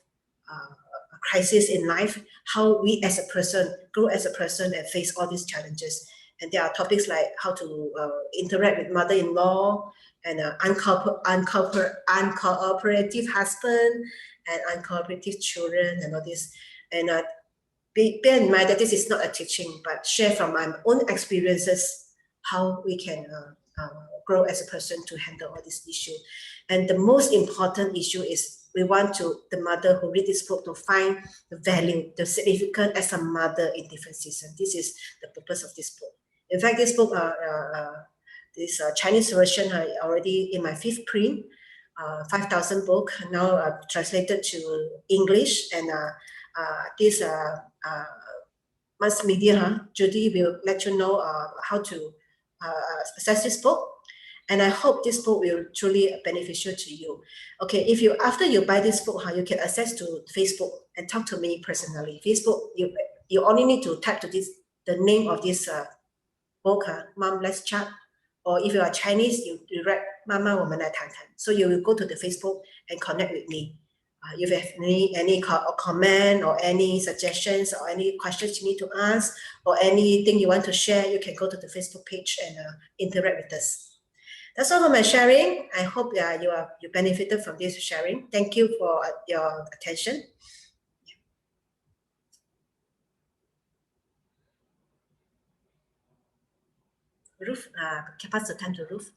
a crisis in life, how we as a person grow as a person and face all these challenges. And there are topics like how to interact with mother-in-law and uncooperative husband and uncooperative children and all this. And bear in mind that this is not a teaching, but share from my own experiences how we can grow as a person to handle all this issue. And the most important issue is we want the mother who read this book to find the value, the significance as a mother in different seasons. This is the purpose of this book. In fact, this book, this Chinese version already in my 5th print, 5,000 book, now translated to English, and this mass media, Judy will let you know how to access this book. And I hope this book will truly beneficial to you. Okay, if you after you buy this book, you can access to Facebook and talk to me personally. Facebook, you only need to type to this the name of this book, Mom Let's Chat. Or if you are Chinese, you write Mama 我们来谈谈. So you will go to the Facebook and connect with me. If you have any comment or any suggestions or any questions you need to ask or anything you want to share, you can go to the Facebook page and interact with us. That's all for my sharing. I hope you benefited from this sharing. Thank you for your attention. Ruth, can pass the time to Ruth.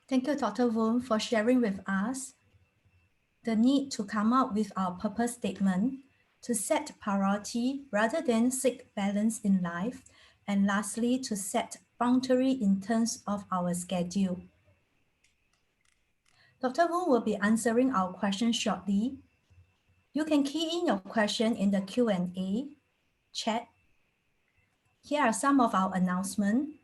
Thank you, Dr. Woon, for sharing with us the need to come up with our purpose statement, to set priority rather than seek balance in life, and lastly, to set boundary in terms of our schedule. Dr. Woon will be answering our questions shortly. You can key in your question in the Q&A chat. Here are some of our announcements.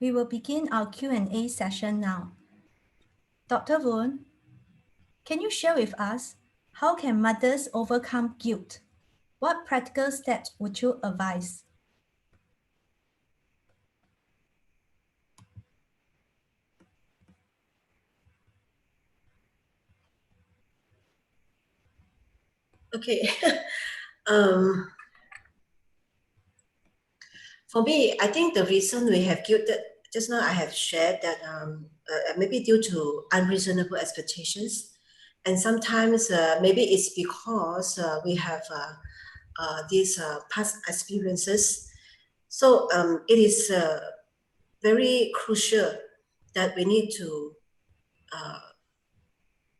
We will begin our Q&A session now. Dr. Woon, can you share with us how can mothers overcome guilt? What practical steps would you advise? Okay. um, for me, I think the reason we have guilt that just now I have shared that maybe due to unreasonable expectations, and sometimes maybe it's because we have these past experiences. So it is very crucial that we need to uh,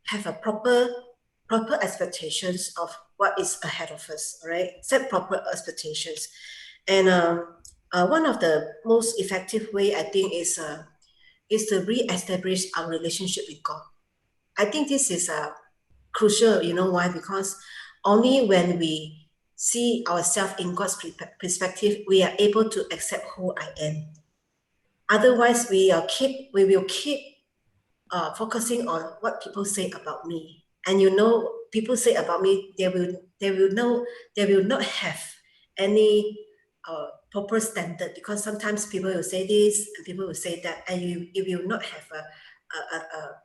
have a proper expectations of what is ahead of us, right? Set proper expectations, and one of the most effective way I think is to re-establish our relationship with God. I think this is crucial. You know why? Because only when we see ourselves in God's perspective, we are able to accept who I am. Otherwise, we will keep focusing on what people say about me. And you know, people say about me, they will not have any proper standard, because sometimes people will say this and people will say that, and you will not have a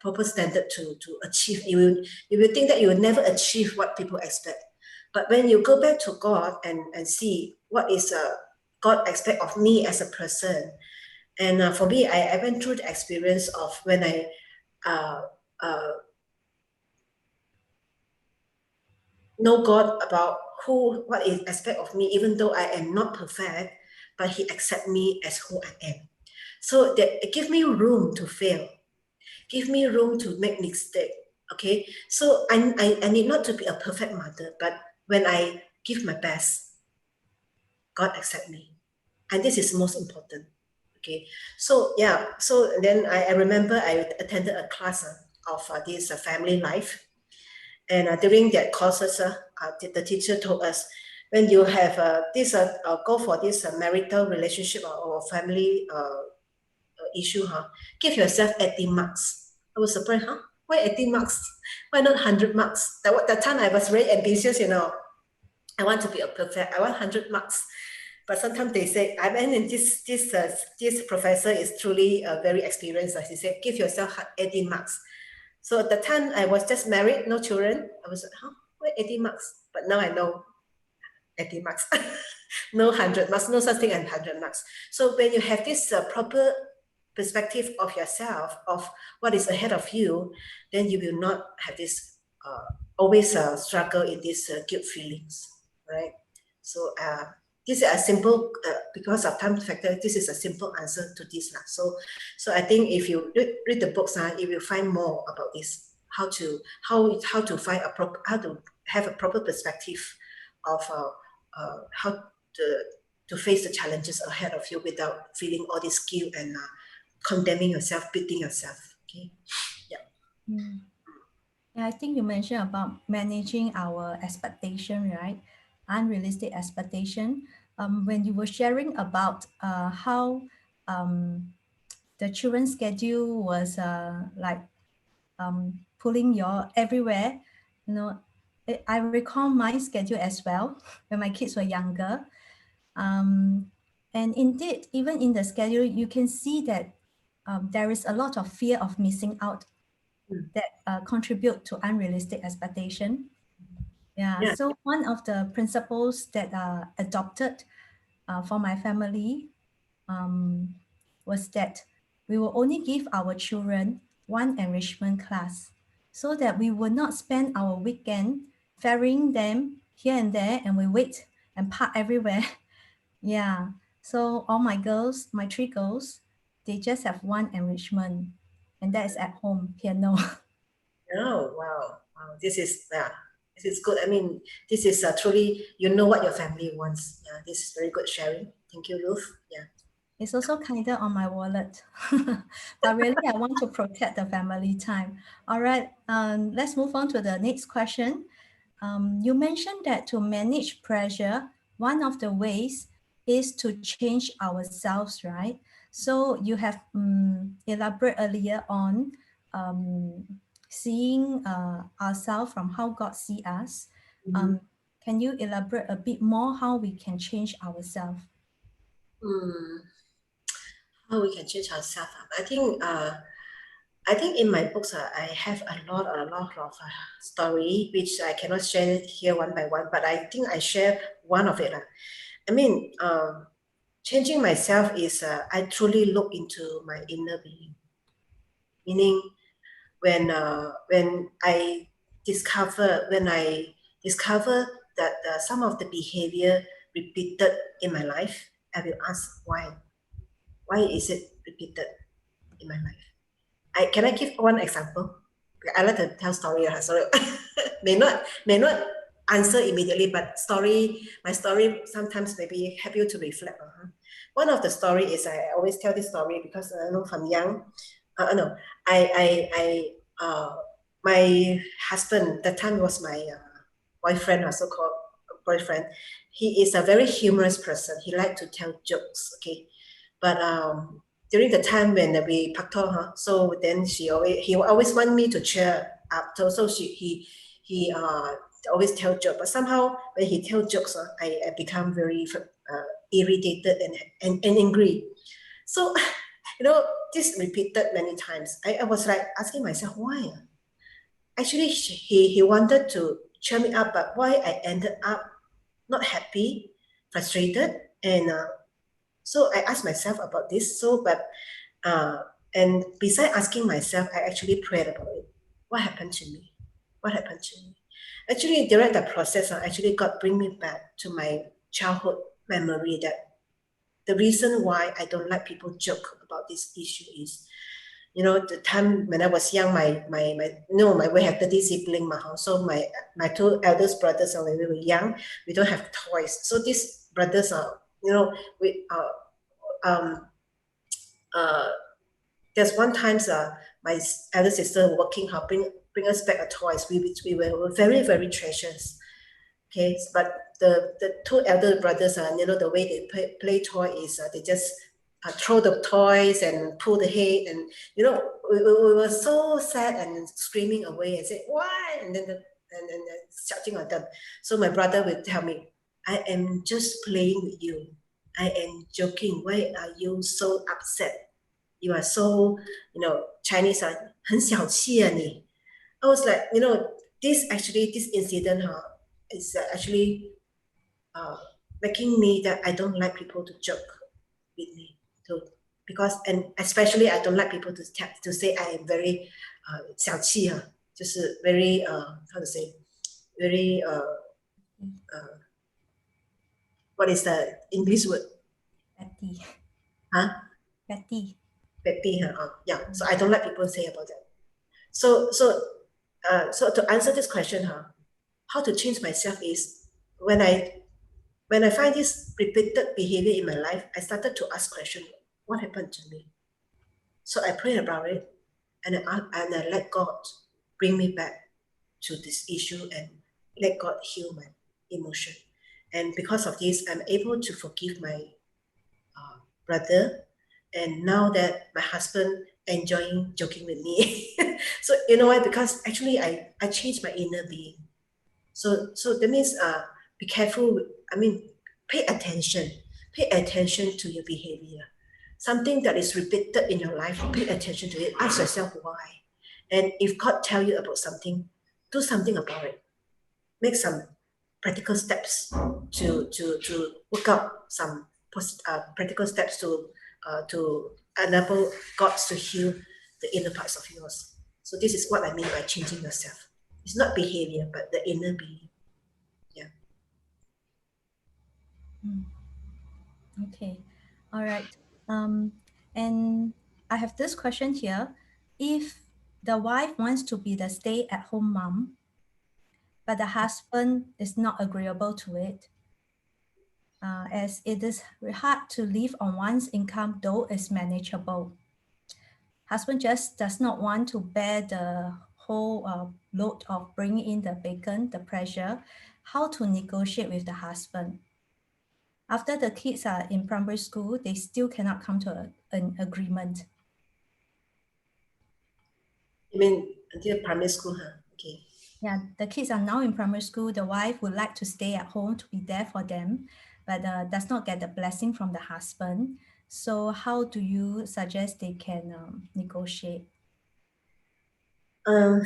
proper standard to achieve. You will think that you will never achieve what people expect. But when you go back to God and see what is God expect of me as a person, and for me, I went through the experience of when I uh, uh, know God about what is expect of me, even though I am not perfect, but He accept me as who I am. So that it give me room to fail, give me room to make mistake. Okay, so I need not to be a perfect mother, but when I give my best, God accept me, and this is most important. Okay, so yeah, so then I remember I attended a class of this family life. And during that courses, the teacher told us, when you have this go for this marital relationship or family issue, give yourself 80 marks. I was surprised, why 80 marks? Why not 100 marks? That time I was very ambitious, you know. I want to be a perfect. I want 100 marks. But sometimes they say, I mean, this professor is truly very experienced. He said, give yourself 80 marks. So at the time I was just married, no children. I was like, why 80 marks? But now I know 80 marks. No 100 marks, no such thing as 100 marks. So when you have this proper perspective of yourself, of what is ahead of you, then you will not have this always struggle in these guilt feelings, right? So this is a simple, because of time factor, this is a simple answer to this. So I think if you read the books, you will find more about this, how to find how to have a proper perspective of how to face the challenges ahead of you without feeling all this guilt and condemning yourself, beating yourself. Okay, yeah. Yeah, I think you mentioned about managing our expectation, right? Unrealistic expectation. When you were sharing about how the children's schedule was like pulling your everywhere, you know, I recall my schedule as well when my kids were younger. And indeed, even in the schedule, you can see that there is a lot of fear of missing out Mm. that contribute to unrealistic expectation. Yeah, Yeah. so one of the principles that are adopted for my family um, was that we will only give our children one enrichment class so that we will not spend our weekend ferrying them here and there and we wait and park everywhere. Yeah, so all my girls, my three girls, they just have one enrichment and that is at home, piano. Oh, wow. Wow. This is good. I mean, this is truly, you know what your family wants. Yeah, this is very good sharing. Thank you, Ruth. Yeah. It's also kinder on my wallet. But really, I want to protect the family time. All right, let's move on to the next question. You mentioned that to manage pressure, one of the ways is to change ourselves, right? So you have elaborate earlier on seeing ourselves from how God see us. Can you elaborate a bit more how we can change ourselves? Mm, how we can change ourselves? I think in my books, I have a lot of story which I cannot share here one by one, but I think I share one of it. I mean, changing myself is I truly look into my inner being, meaning when I discover that some of the behavior repeated in my life, I will ask why. Why is it repeated in my life? Can I give one example? I like to tell story, so may not answer immediately, but my story sometimes maybe help you to reflect. One of the story is I always tell this story because I know from young. No, I my husband that time was my boyfriend, or so-called boyfriend. He is a very humorous person. He liked to tell jokes. Okay, but during the time when we pak tor, so then he always want me to cheer up. So he always tell joke, but somehow when he tell jokes, I become very irritated and angry. So this repeated many times. I was like asking myself why. Actually, he wanted to cheer me up, but why I ended up not happy, frustrated, and so I asked myself about this. Uh, and beside asking myself, I actually prayed about it. What happened to me? What happened to me? Actually, during the process, actually God bring me back to my childhood memory that the reason why I don't like people joke about this issue is, the time when I was young, we have 30 siblings, so my two eldest brothers, when we were young, we don't have toys. So these brothers are, we um uh there's one time my elder sister working hard bring us back a toys we were very very treasures. Okay, but the two elder brothers, the way they play toy is they just throw the toys and pull the head, and we were so sad and screaming away and say why, and then and shouting at them. So my brother would tell me, I am just playing with you, I am joking, why are you so upset? You are so, Chinese are 很小气啊你. I was like, this incident is actually uh, making me that I don't like people to joke with me. So and especially I don't like people to say I am very 小气就是 very how to say, very what is the English word? Petty. Huh? Petty. Petty, yeah. So I don't like people say about that. So to answer this question, how to change myself is when I find this repeated behavior in my life, I started to ask questions. What happened to me? So I pray about it, and I let God bring me back to this issue and let God heal my emotion. And because of this, I'm able to forgive my brother, and now that my husband enjoying joking with me. So you know why? Because actually I changed my inner being. So that means be careful. I mean, pay attention. Pay attention to your behavior. Something that is repeated in your life, pay attention to it. Ask yourself why. And if God tell you about something, do something about it. Make some practical steps to work out some practical steps to enable God to heal the inner parts of yours. So this is what I mean by changing yourself. It's not behavior, but the inner being. Yeah. Okay. All right. And I have this question here. If the wife wants to be the stay-at-home mom, but the husband is not agreeable to it, as it is hard to live on one's income, though it's manageable. Husband just does not want to bear the whole load of bringing in the bacon, the pressure. How to negotiate with the husband? After the kids are in primary school, they still cannot come to an agreement. You mean until primary school, huh? Okay. Yeah, the kids are now in primary school. The wife would like to stay at home to be there for them, but does not get the blessing from the husband. So, how do you suggest they can negotiate? Um,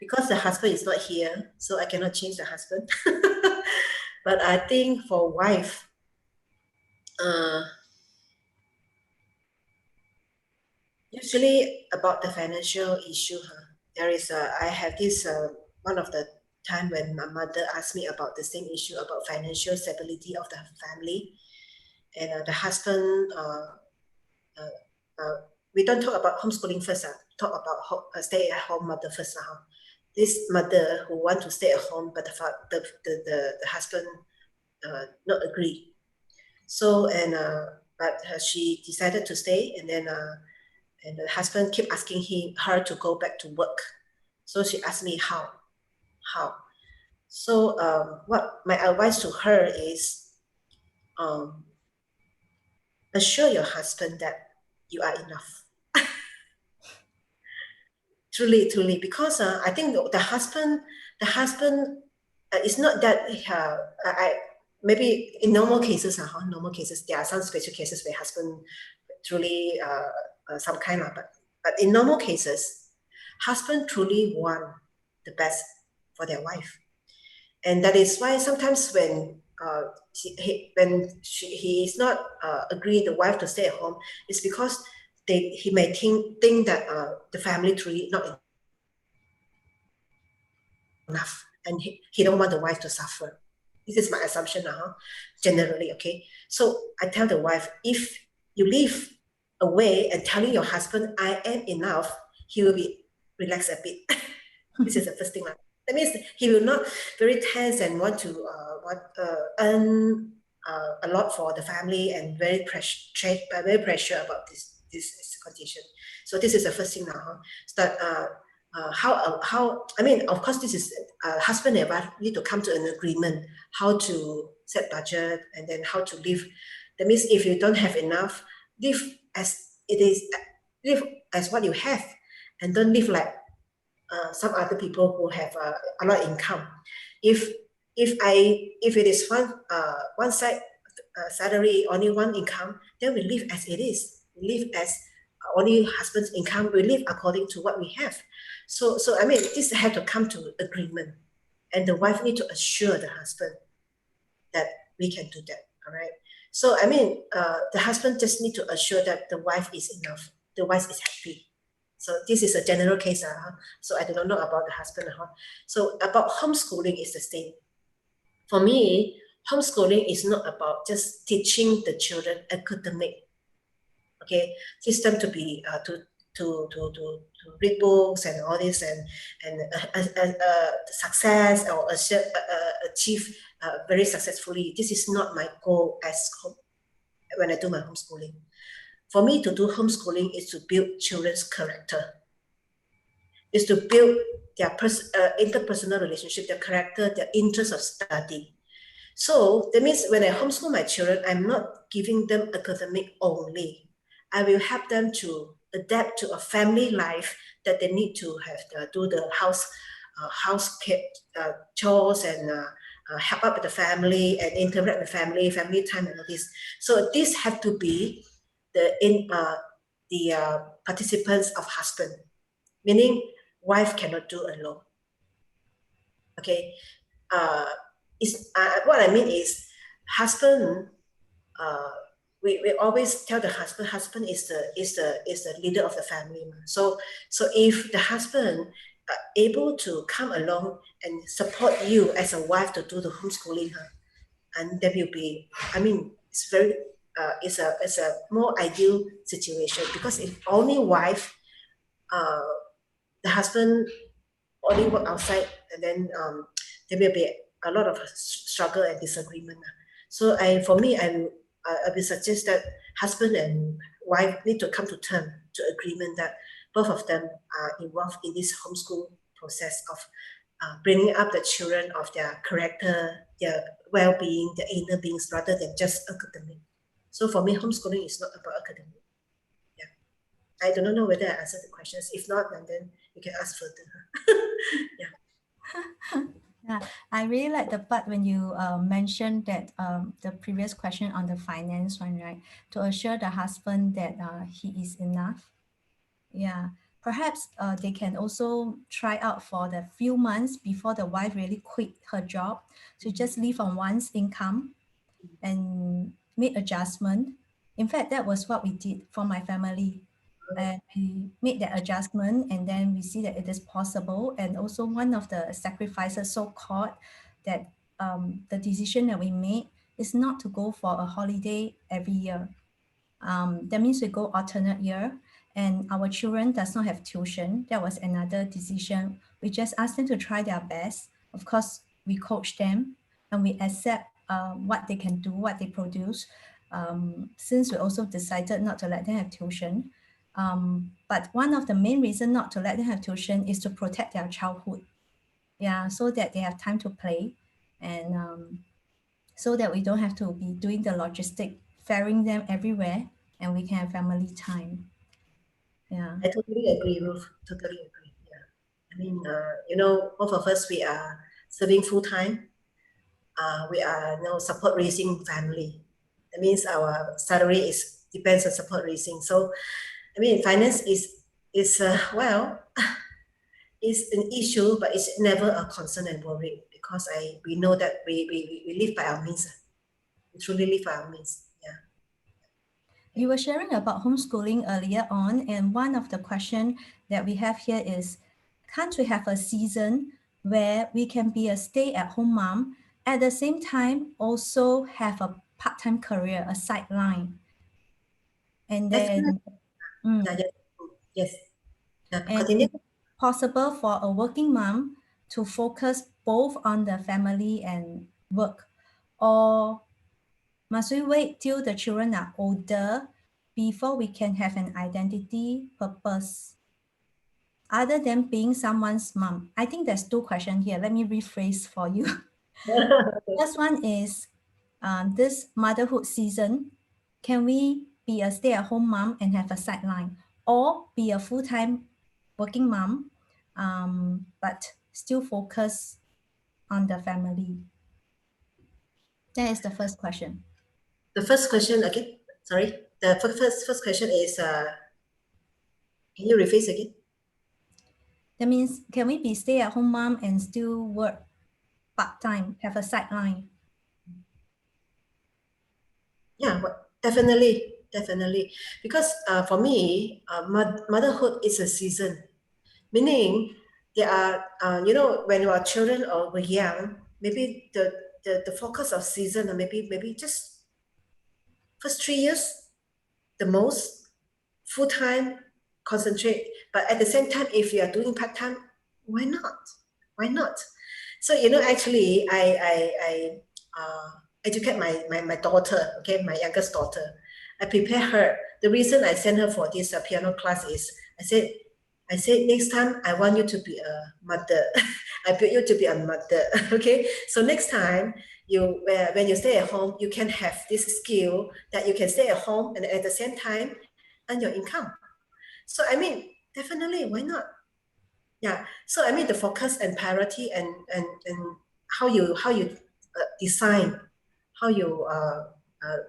because the husband is not here, so I cannot change the husband. But I think for wife, uh, usually about the financial issue, huh? There is I have this one of the time when my mother asked me about the same issue about financial stability of the family, and the husband. Uh, uh, we don't talk about homeschooling first. Talk about stay-at-home mother first. This mother who want to stay at home, but the husband not agree. So but she decided to stay, and then and the husband kept asking her to go back to work. So she asked me how. So what my advice to her is, um, assure your husband that you are enough. Truly, because I think the husband it's not that I maybe in normal cases there are some special cases where husband truly some kind of but in normal cases, husband truly want the best for their wife, and that is why sometimes when he is not agree the wife to stay at home, it's because he may think that the family truly not enough, and he don't want the wife to suffer. This is my assumption now, generally, okay? So I tell the wife, if you live away and telling your husband, I am enough, he will be relaxed a bit. This is the first thing. That means he will not very tense and want to earn a lot for the family and very pressure about this condition. So this is the first thing now. So that how I mean, of course, this is husband and wife need to come to an agreement how to set budget and then how to live. That means if you don't have enough, live as it is, live as what you have, and don't live like some other people who have a lot of income. If if it is one side salary, only one income, then we live as it is. We live as only husband's income. We live according to what we have. So I mean, this have to come to agreement, and the wife need to assure the husband that we can do that. All right. So I mean, the husband just need to assure that the wife is enough. The wife is happy. So this is a general case. So I do not know about the husband. So about homeschooling is the same. For me, homeschooling is not about just teaching the children academic. Okay, teach them to be to read books and all this and success or achieve very successfully. This is not my goal as when I do my homeschooling. For me to do homeschooling is to build children's character, is to build their interpersonal relationship, their character, their interest of study. So that means when I homeschool my children, I'm not giving them academic only. I will help them to adapt to a family life that they need to have do the house chores and help out with the family and interact with family time and all this. So this have to be the participants of husband, meaning wife cannot do alone. Okay, is what I mean is husband. Uh, we always tell the husband is the leader of the family. So if the husband able to come along and support you as a wife to do the homeschooling, and that will be, I mean, it's very it's a more ideal situation, because if only wife, uh, the husband only work outside, and then there will be a lot of struggle and disagreement. So for me, I will suggest that husband and wife need to come to term to agreement that both of them are involved in this homeschool process of bringing up the children of their character, their well-being, their inner beings, rather than just academic. So for me, homeschooling is not about academic. Yeah, I don't know whether I answered the questions. If not, then you can ask further. Yeah. Yeah, I really like the part when you mentioned that the previous question on the finance one, right? To assure the husband that he is enough. Yeah, perhaps they can also try out for the few months before the wife really quit her job to just live on one's income and make adjustment. In fact, that was what we did for my family. And we made that adjustment and then we see that it is possible. And also one of the sacrifices so-called that the decision that we made is not to go for a holiday every year. That means we go alternate year and our children does not have tuition. That was another decision. We just asked them to try their best. Of course, we coach them and we accept what they can do, what they produce. Since we also decided not to let them have tuition. But one of the main reasons not to let them have tuition is to protect their childhood. Yeah, so that they have time to play and so that we don't have to be doing the logistic, ferrying them everywhere, and we can have family time. Yeah. I totally agree, Ruth. Totally agree. Yeah. I mean, both of us, we are serving full time. We are, support raising family. That means our salary is depends on support raising. So, I mean, finance is well, is an issue, but it's never a concern and worry because we know that we live by our means. We truly live by our means. Yeah. You were sharing about homeschooling earlier on, and one of the question that we have here is, can't we have a season where we can be a stay-at-home mom, at the same time also have a part-time career, a sideline, and Definitely. then mm, Yeah, yes. Yes. Yeah, and continue. is it possible for a working mom to focus both on the family and work, or must we wait till the children are older before we can have an identity purpose other than being someone's mom? I think there's two questions here. Let me rephrase for you. First one is this motherhood season, can we be a stay-at-home mom and have a sideline, or be a full-time working mom, but still focus on the family? That is the first question. The first question again. Sorry. The first question is can you rephrase again? That means can we be stay-at-home mom and still work part-time, have a sideline? Yeah, definitely. Because for me, motherhood is a season, meaning there are, when you are children or were young, maybe the focus of season, or maybe just first 3 years, the most full time concentrate. But at the same time, if you are doing part time, why not? Why not? So actually, I educate my daughter, okay, my youngest daughter. I prepare her. The reason I send her for this piano class is I said next time I want you to be a mother. I build you to be a mother. Okay. So next time when you stay at home, you can have this skill that you can stay at home and at the same time earn your income. So I mean, definitely, why not? Yeah. So I mean, the focus and priority and how you design, how you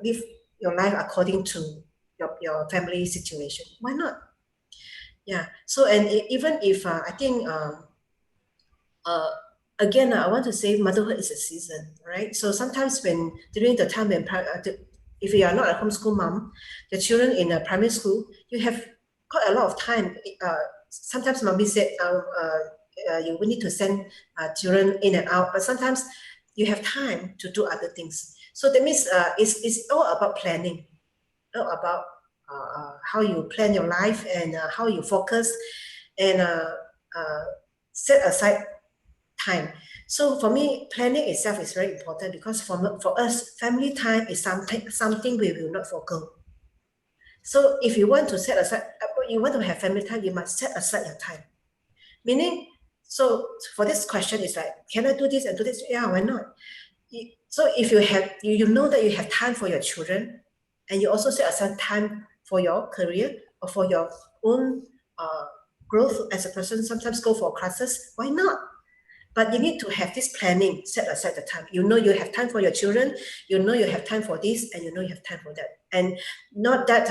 live your life according to your family situation. Why not? Yeah. So and even if I think uh, again, I want to say motherhood is a season, right? So sometimes when during the time when if you are not a homeschool mom, the children in a primary school, you have quite a lot of time. Sometimes mommy said you will need to send children in and out, but sometimes you have time to do other things. So that means it's all about planning, all about how you plan your life and how you focus and set aside time. So for me, planning itself is very important because for us, family time is something we will not forgo. So if you want to set aside, you want to have family time, you must set aside your time. Meaning, so for this question, is like, can I do this and do this? Yeah, why not? So if you know that you have time for your children, and you also set aside time for your career or for your own growth as a person, sometimes go for classes, why not? But you need to have this planning, set aside the time. You know you have time for your children, you know you have time for this, and you know you have time for that. And not that,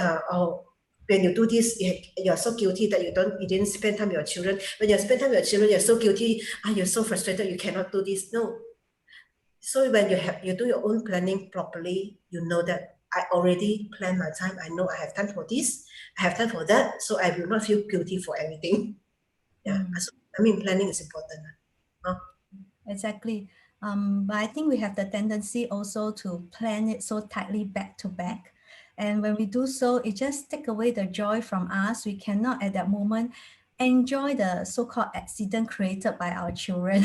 when you do this, you're so guilty that you didn't spend time with your children. When you spend time with your children, you're so guilty, you're so frustrated, you cannot do this. No. So when you do your own planning properly, you know that I already plan my time. I know I have time for this, I have time for that, so I will not feel guilty for everything. Yeah. So, I mean, planning is important. Exactly. But I think we have the tendency also to plan it so tightly back to back. And when we do so, it just take away the joy from us. We cannot at that moment enjoy the so-called accident created by our children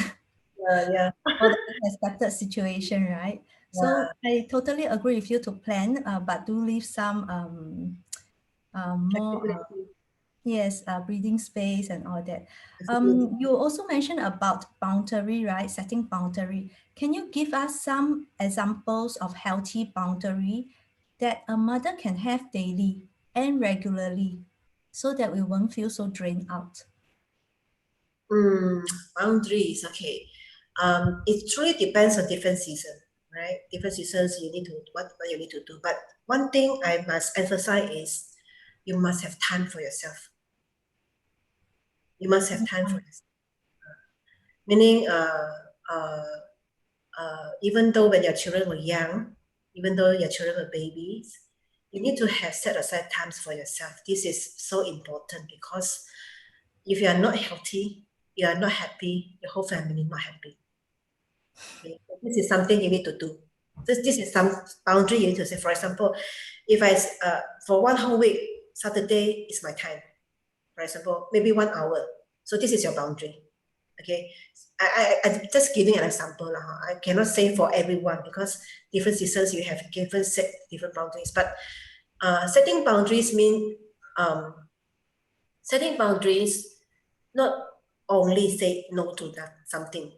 Yeah, or the unexpected situation, right? yeah, So I totally agree with you to plan, but do leave some more flexibility. yes, breathing space and all that. Absolutely. You also mentioned about boundary, right? Setting boundary. Can you give us some examples of healthy boundary that a mother can have daily and regularly so that we won't feel so drained out? Mm, boundaries, okay. It truly depends on different season, right? Different seasons you need to what you need to do. But one thing I must emphasize is you must have time for yourself. You must have time for yourself. Meaning, uh, even though when your children were young, even though your children were babies, you need to have set aside times for yourself. This is so important because if you are not healthy, you are not happy, your whole family is not happy. Okay? This is something you need to do. This is some boundary you need to say. For example, if for one whole week, Saturday is my time. For example, maybe 1 hour. So this is your boundary. Okay, I'm just giving an example. I cannot say for everyone because different seasons you have different set different boundaries. But setting boundaries mean um, setting boundaries not only say no to something,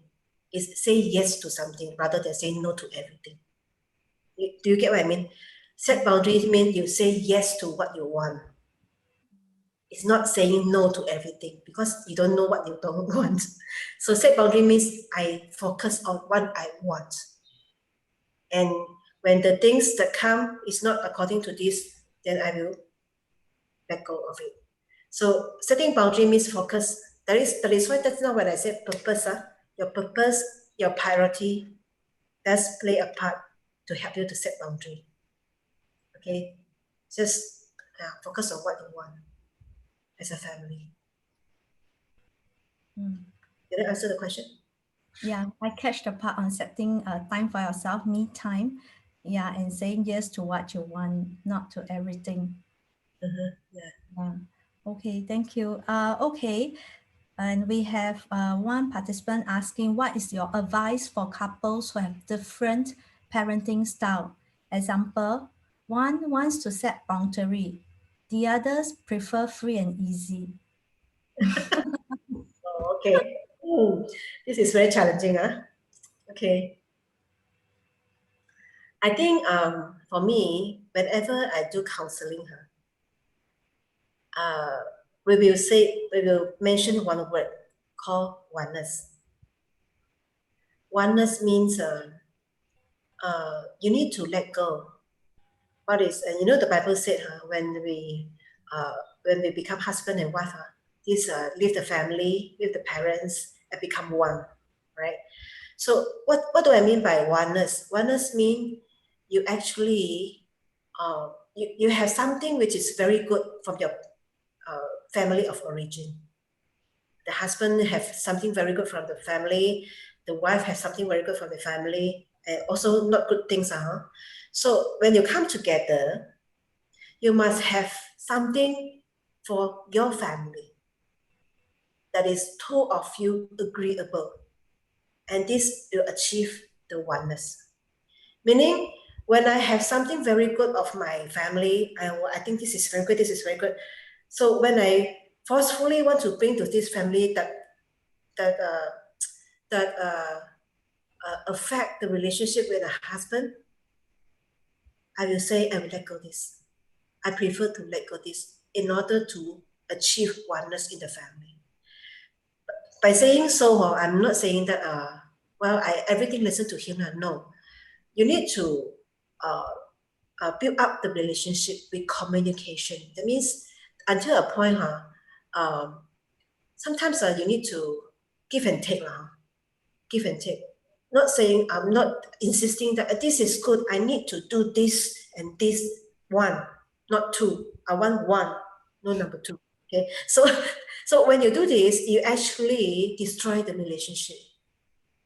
is say yes to something rather than say no to everything. Do you get what I mean? Set boundaries mean you say yes to what you want. It's not saying no to everything because you don't know what you don't want. So set boundary means I focus on what I want. And when the things that come is not according to this, then I will let go of it. So setting boundary means focus. That is why that's not when I said purpose. Your purpose, your priority does play a part to help you to set boundary. Okay. Just focus on what you want as a family. Mm. Did I answer the question? Yeah, I catch the part on setting time for yourself, me time. Yeah, and saying yes to what you want, not to everything. Yeah. Yeah. Okay, thank you. Okay, and we have one participant asking, what is your advice for couples who have different parenting style? Example, one wants to set boundary, the others prefer free and easy. Oh, okay. This is very challenging, Okay. I think for me, whenever I do counseling, uh, we will mention one word called oneness. Oneness means you need to let go. What is the Bible said uh, when we become husband and wife, this leave the family, leave the parents, and become one, right? So what do I mean by oneness? Oneness means you actually you have something which is very good from your family of origin. The husband have something very good from the family. The wife has something very good from the family, and also not good things. So when you come together, you must have something for your family that is two of you agreeable, and this will achieve the oneness. Meaning, when I have something very good of my family, I think this is very good, this is very good. So when I forcefully want to bring to this family that that affect the relationship with a husband, I will say I will let go this. I prefer to let go this in order to achieve oneness in the family. By saying so, I'm not saying that everything listen to him. No, you need to uh, build up the relationship with communication. That means until a point, sometimes you need to give and take, give and take. Not saying I'm not insisting that this is good. I need to do this and this one, not two. I want one, no number two. Okay, so when you do this, you actually destroy the relationship.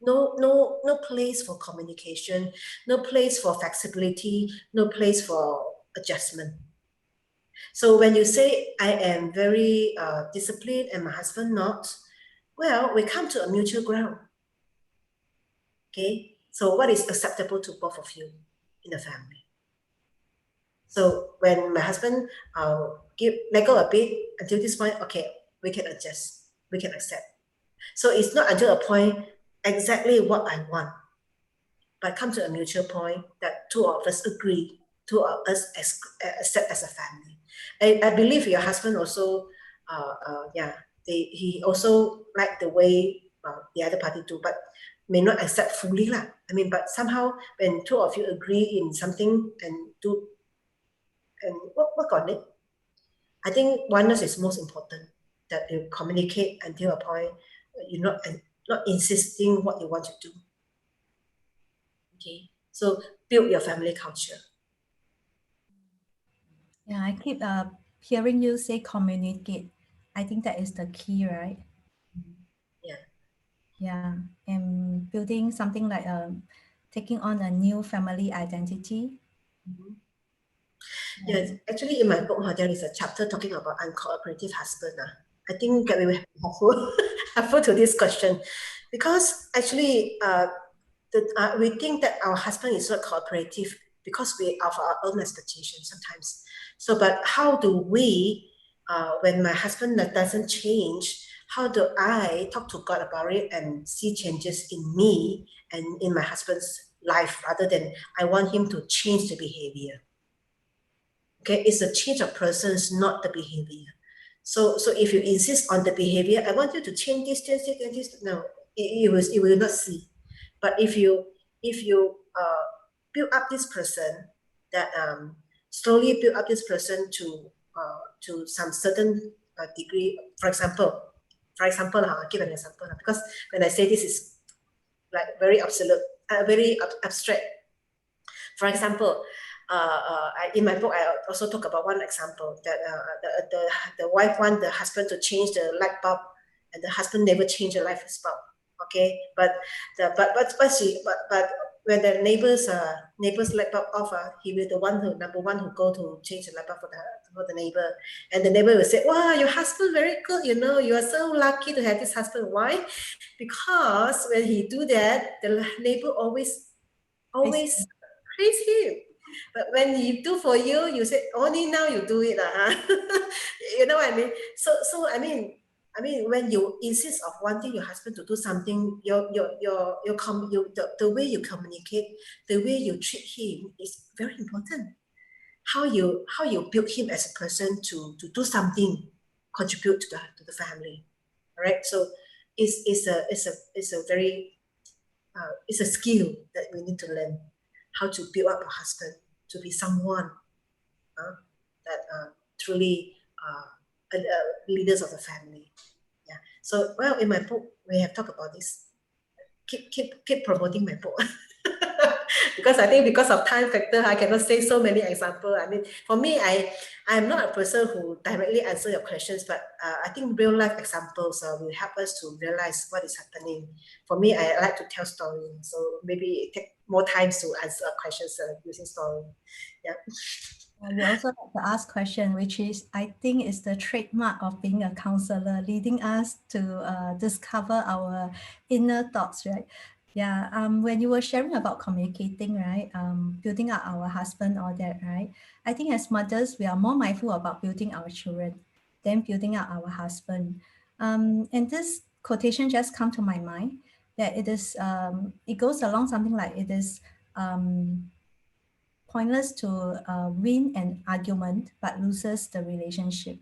No place for communication, no place for flexibility, no place for adjustment. So when you say I am very disciplined and my husband not, well, we come to a mutual ground. Okay, so what is acceptable to both of you in the family? So when my husband let go a bit until this point, okay, we can adjust, we can accept. So it's not until a point exactly what I want, but come to a mutual point that two of us agree, two of us accept as a family. I believe your husband also, he also like the way the other party do, but may not accept fully lah. I mean, but somehow when two of you agree in something and do and work on it, I think oneness is most important. That you communicate until a point you're not insisting what you want to do. Okay, so build your family culture. Yeah, I keep hearing you say communicate. I think that is the key, right? Yeah. Yeah, and building something like taking on a new family identity. Mm-hmm. Yeah. Yeah, actually in my book, there is a chapter talking about uncooperative husband. I think that we will have helpful, helpful to this question because actually we think that our husband is not cooperative because we have our own expectations sometimes. So, but how do we, when my husband doesn't change, how do I talk to God about it and see changes in me and in my husband's life rather than I want him to change the behavior? Okay, it's a change of persons, not the behavior. So if you insist on the behavior, I want you to change this, no, it will not see. But if you build up this person, that slowly build up this person to some certain degree. For example, I'll give an example because when I say this is like very absolute, very abstract. For example, in my book, I also talk about one example that the wife want the husband to change the light bulb, and the husband never change the light bulb. Okay, but when the neighbors light bulb off, he will the number one who go to change the light bulb for the neighbor, and the neighbor will say, "Wow, your husband very good. You know, you are so lucky to have this husband. Why? Because when he do that, the neighbor always praise him. But when he do for you, you say only now you do it, huh? You know what I mean? So I mean, when you insist of wanting your husband to do something, the way you communicate, the way you treat him is very important. How you build him as a person to do something, contribute to the family. All right. So it's a very it's a skill that we need to learn how to build up a husband to be someone that truly leaders of the family. Yeah. So well, in my book, we have talked about this. Keep promoting my book. Because I think because of time factor, I cannot say so many examples. I mean, for me, I'm not a person who directly answer your questions, but I think real life examples will help us to realize what is happening. For me, I like to tell stories, so maybe it take more time to answer questions using story. Yeah. We also like to ask question, which is I think is the trademark of being a counselor, leading us to discover our inner thoughts, right? Yeah. When you were sharing about communicating, right? Building up our husband, all that, right? I think as mothers, we are more mindful about building our children than building up our husband. And this quotation just come to my mind. that it is it goes along something like it is pointless to win an argument but loses the relationship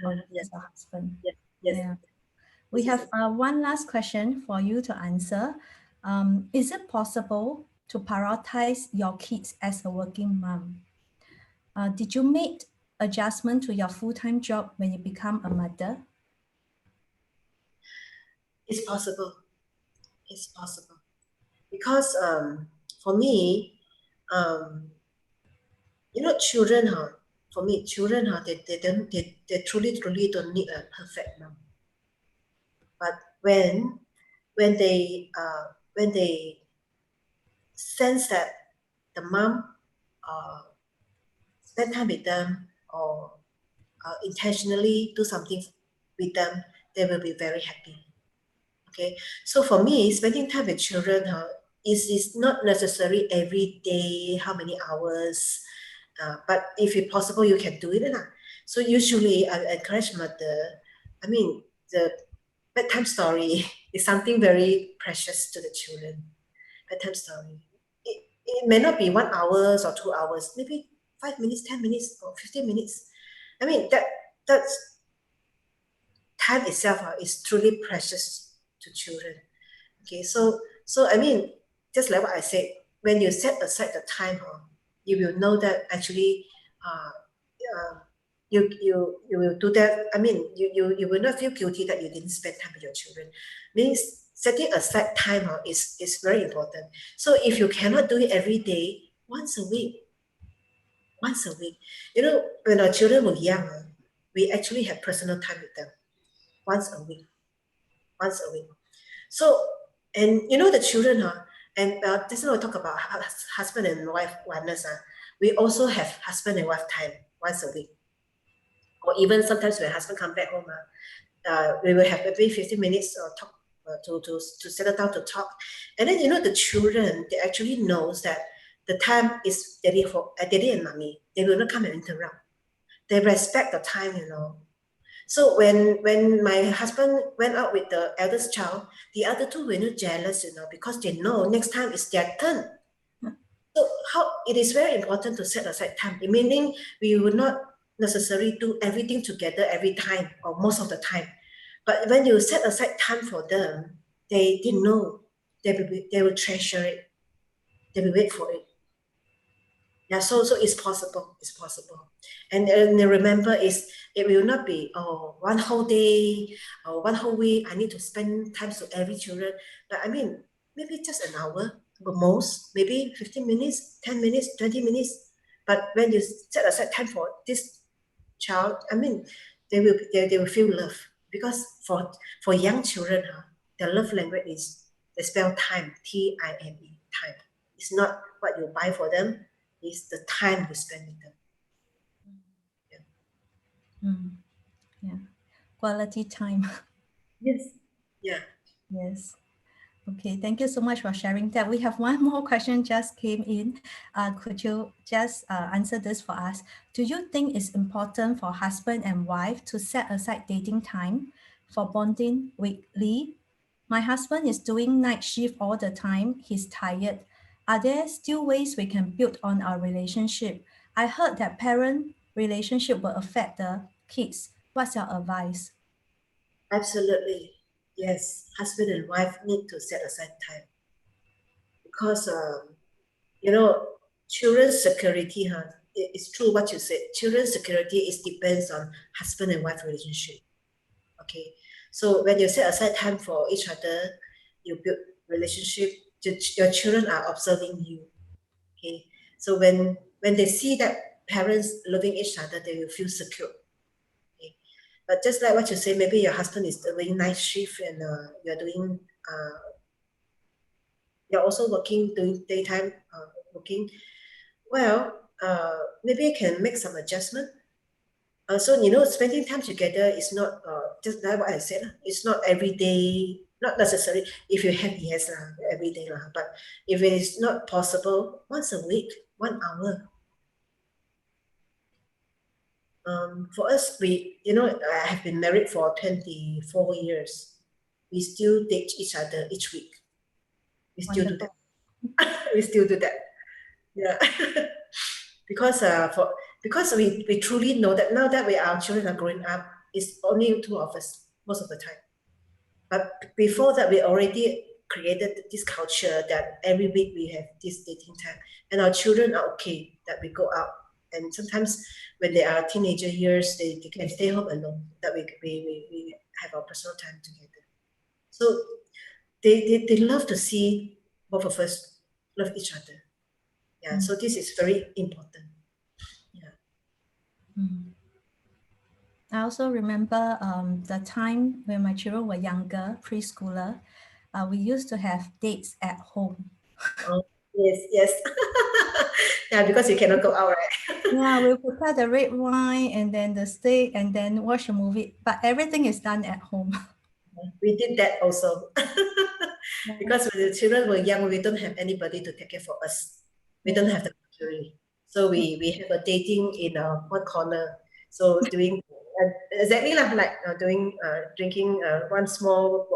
or Yes, loses the husband. yes, yes. Yeah. We This is have one last question for you to answer. Is it possible to prioritize your kids as a working mom? Did you make adjustment to your full-time job when you become a mother? it's possible. It's possible because for me, um, children, huh? For me, children, huh? They truly don't need a perfect mom. But when they when they sense that the mom uh, spend time with them or intentionally do something with them, they will be very happy. Okay, so for me, spending time with children is not necessary every day, how many hours, but if it's possible, you can do it. So usually I encourage mother, I mean, the bedtime story is something very precious to the children. Bedtime story. It may not be 1 hour or 2 hours, maybe 5 minutes, 10 minutes, or 15 minutes. I mean, that's time itself is truly precious to children. Okay, so I mean, just like what I said, when you set aside the time, you will know that actually, uh, uh, you will do that. I mean, you will not feel guilty that you didn't spend time with your children. Means setting aside time is very important. So if you cannot do it every day, once a week, when our children were young, we actually have personal time with them once a week, once a week. So, and the children, and this is what we talk about husband and wife oneness. We also have husband and wife time once a week, or even sometimes when husband come back home, we will have maybe 15 minutes talk to settle down to talk, and then the children they actually knows that the time is daddy and mommy. They will not come and interrupt. They respect the time. So when my husband went out with the eldest child, the other two were not jealous, because they know next time is their turn. So how it is very important to set aside time, meaning we will not necessarily do everything together every time or most of the time. But when you set aside time for them, they know they will treasure it. They will wait for it. Yeah, so it's possible. It's possible. And remember, it will not be one whole day or one whole week. I need to spend time to every children. But I mean, maybe just an hour, the most, maybe 15 minutes, 10 minutes, 20 minutes. But when you set aside time for this child, I mean, they will feel love because for young children, their love language is they spell time, Time. Time. It's not what you buy for them, it's the time you spend with them. Yeah. Mm, yeah. Quality time. Yes. Yeah. Yes. Okay, thank you so much for sharing that. We have one more question just came in. Could you just answer this for us? Do you think it's important for husband and wife to set aside dating time for bonding weekly? My husband is doing night shift all the time. He's tired. Are there still ways we can build on our relationship? I heard that parent relationship will affect the kids. What's your advice? Absolutely. Yes. Husband and wife need to set aside time because you know, children's security, it's true what you said. Children's security is depends on husband and wife relationship. Okay. So when you set aside time for each other, you build relationship. Your children are observing you. Okay. So when they see that parents loving each other, they will feel secure. Okay. But just like what you say, maybe your husband is doing night shift and you're also working doing daytime working. Well, maybe you can make some adjustment. So spending time together is not just like what I said. It's not every day, not necessary. If you have yes, every day, but if it is not possible, once a week, 1 hour. For us, I have been married for 24 years. We still date each other each week. We still do Wonderful. that. We still do that. Yeah. because we truly know that now that our children are growing up, it's only two of us most of the time. But before that, we already created this culture that every week we have this dating time, and our children are okay that we go out. And sometimes when they are teenager years, they can stay home alone. That we have our personal time together. So they love to see both of us love each other. Yeah. Mm. So this is very important. Yeah. Mm. I also remember the time when my children were younger, preschooler, we used to have dates at home. Oh, yes, yes. Yeah, because you cannot go out, right? Yeah, we prepare the red wine and then the steak and then watch a movie, but everything is done at home. We did that also. Yeah, Because when the children were young, we don't have anybody to take care for us. We don't yeah, have the luxury. So yeah. we have a dating in one corner. So doing exactly like doing drinking one small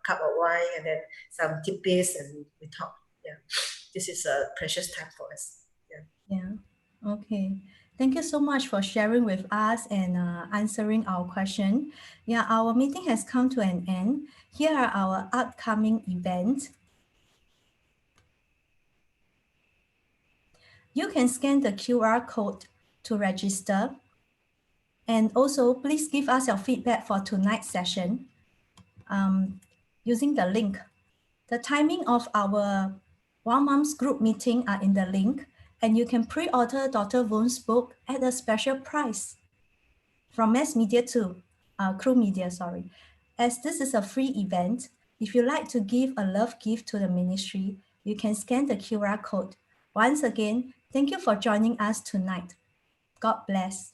cup of wine and then some tidbits and we talk. Yeah, this is a precious time for us. Yeah. Yeah. Okay. Thank you so much for sharing with us and answering our question. Yeah, our meeting has come to an end. Here are our upcoming events. You can scan the QR code to register. And also, please give us your feedback for tonight's session using the link. The timing of our One Mom's group meeting are in the link, and you can pre-order Dr. Vuong's book at a special price from Mass Media to Crew Media, sorry. As this is a free event, if you like to give a love gift to the ministry, you can scan the QR code. Once again, thank you for joining us tonight. God bless.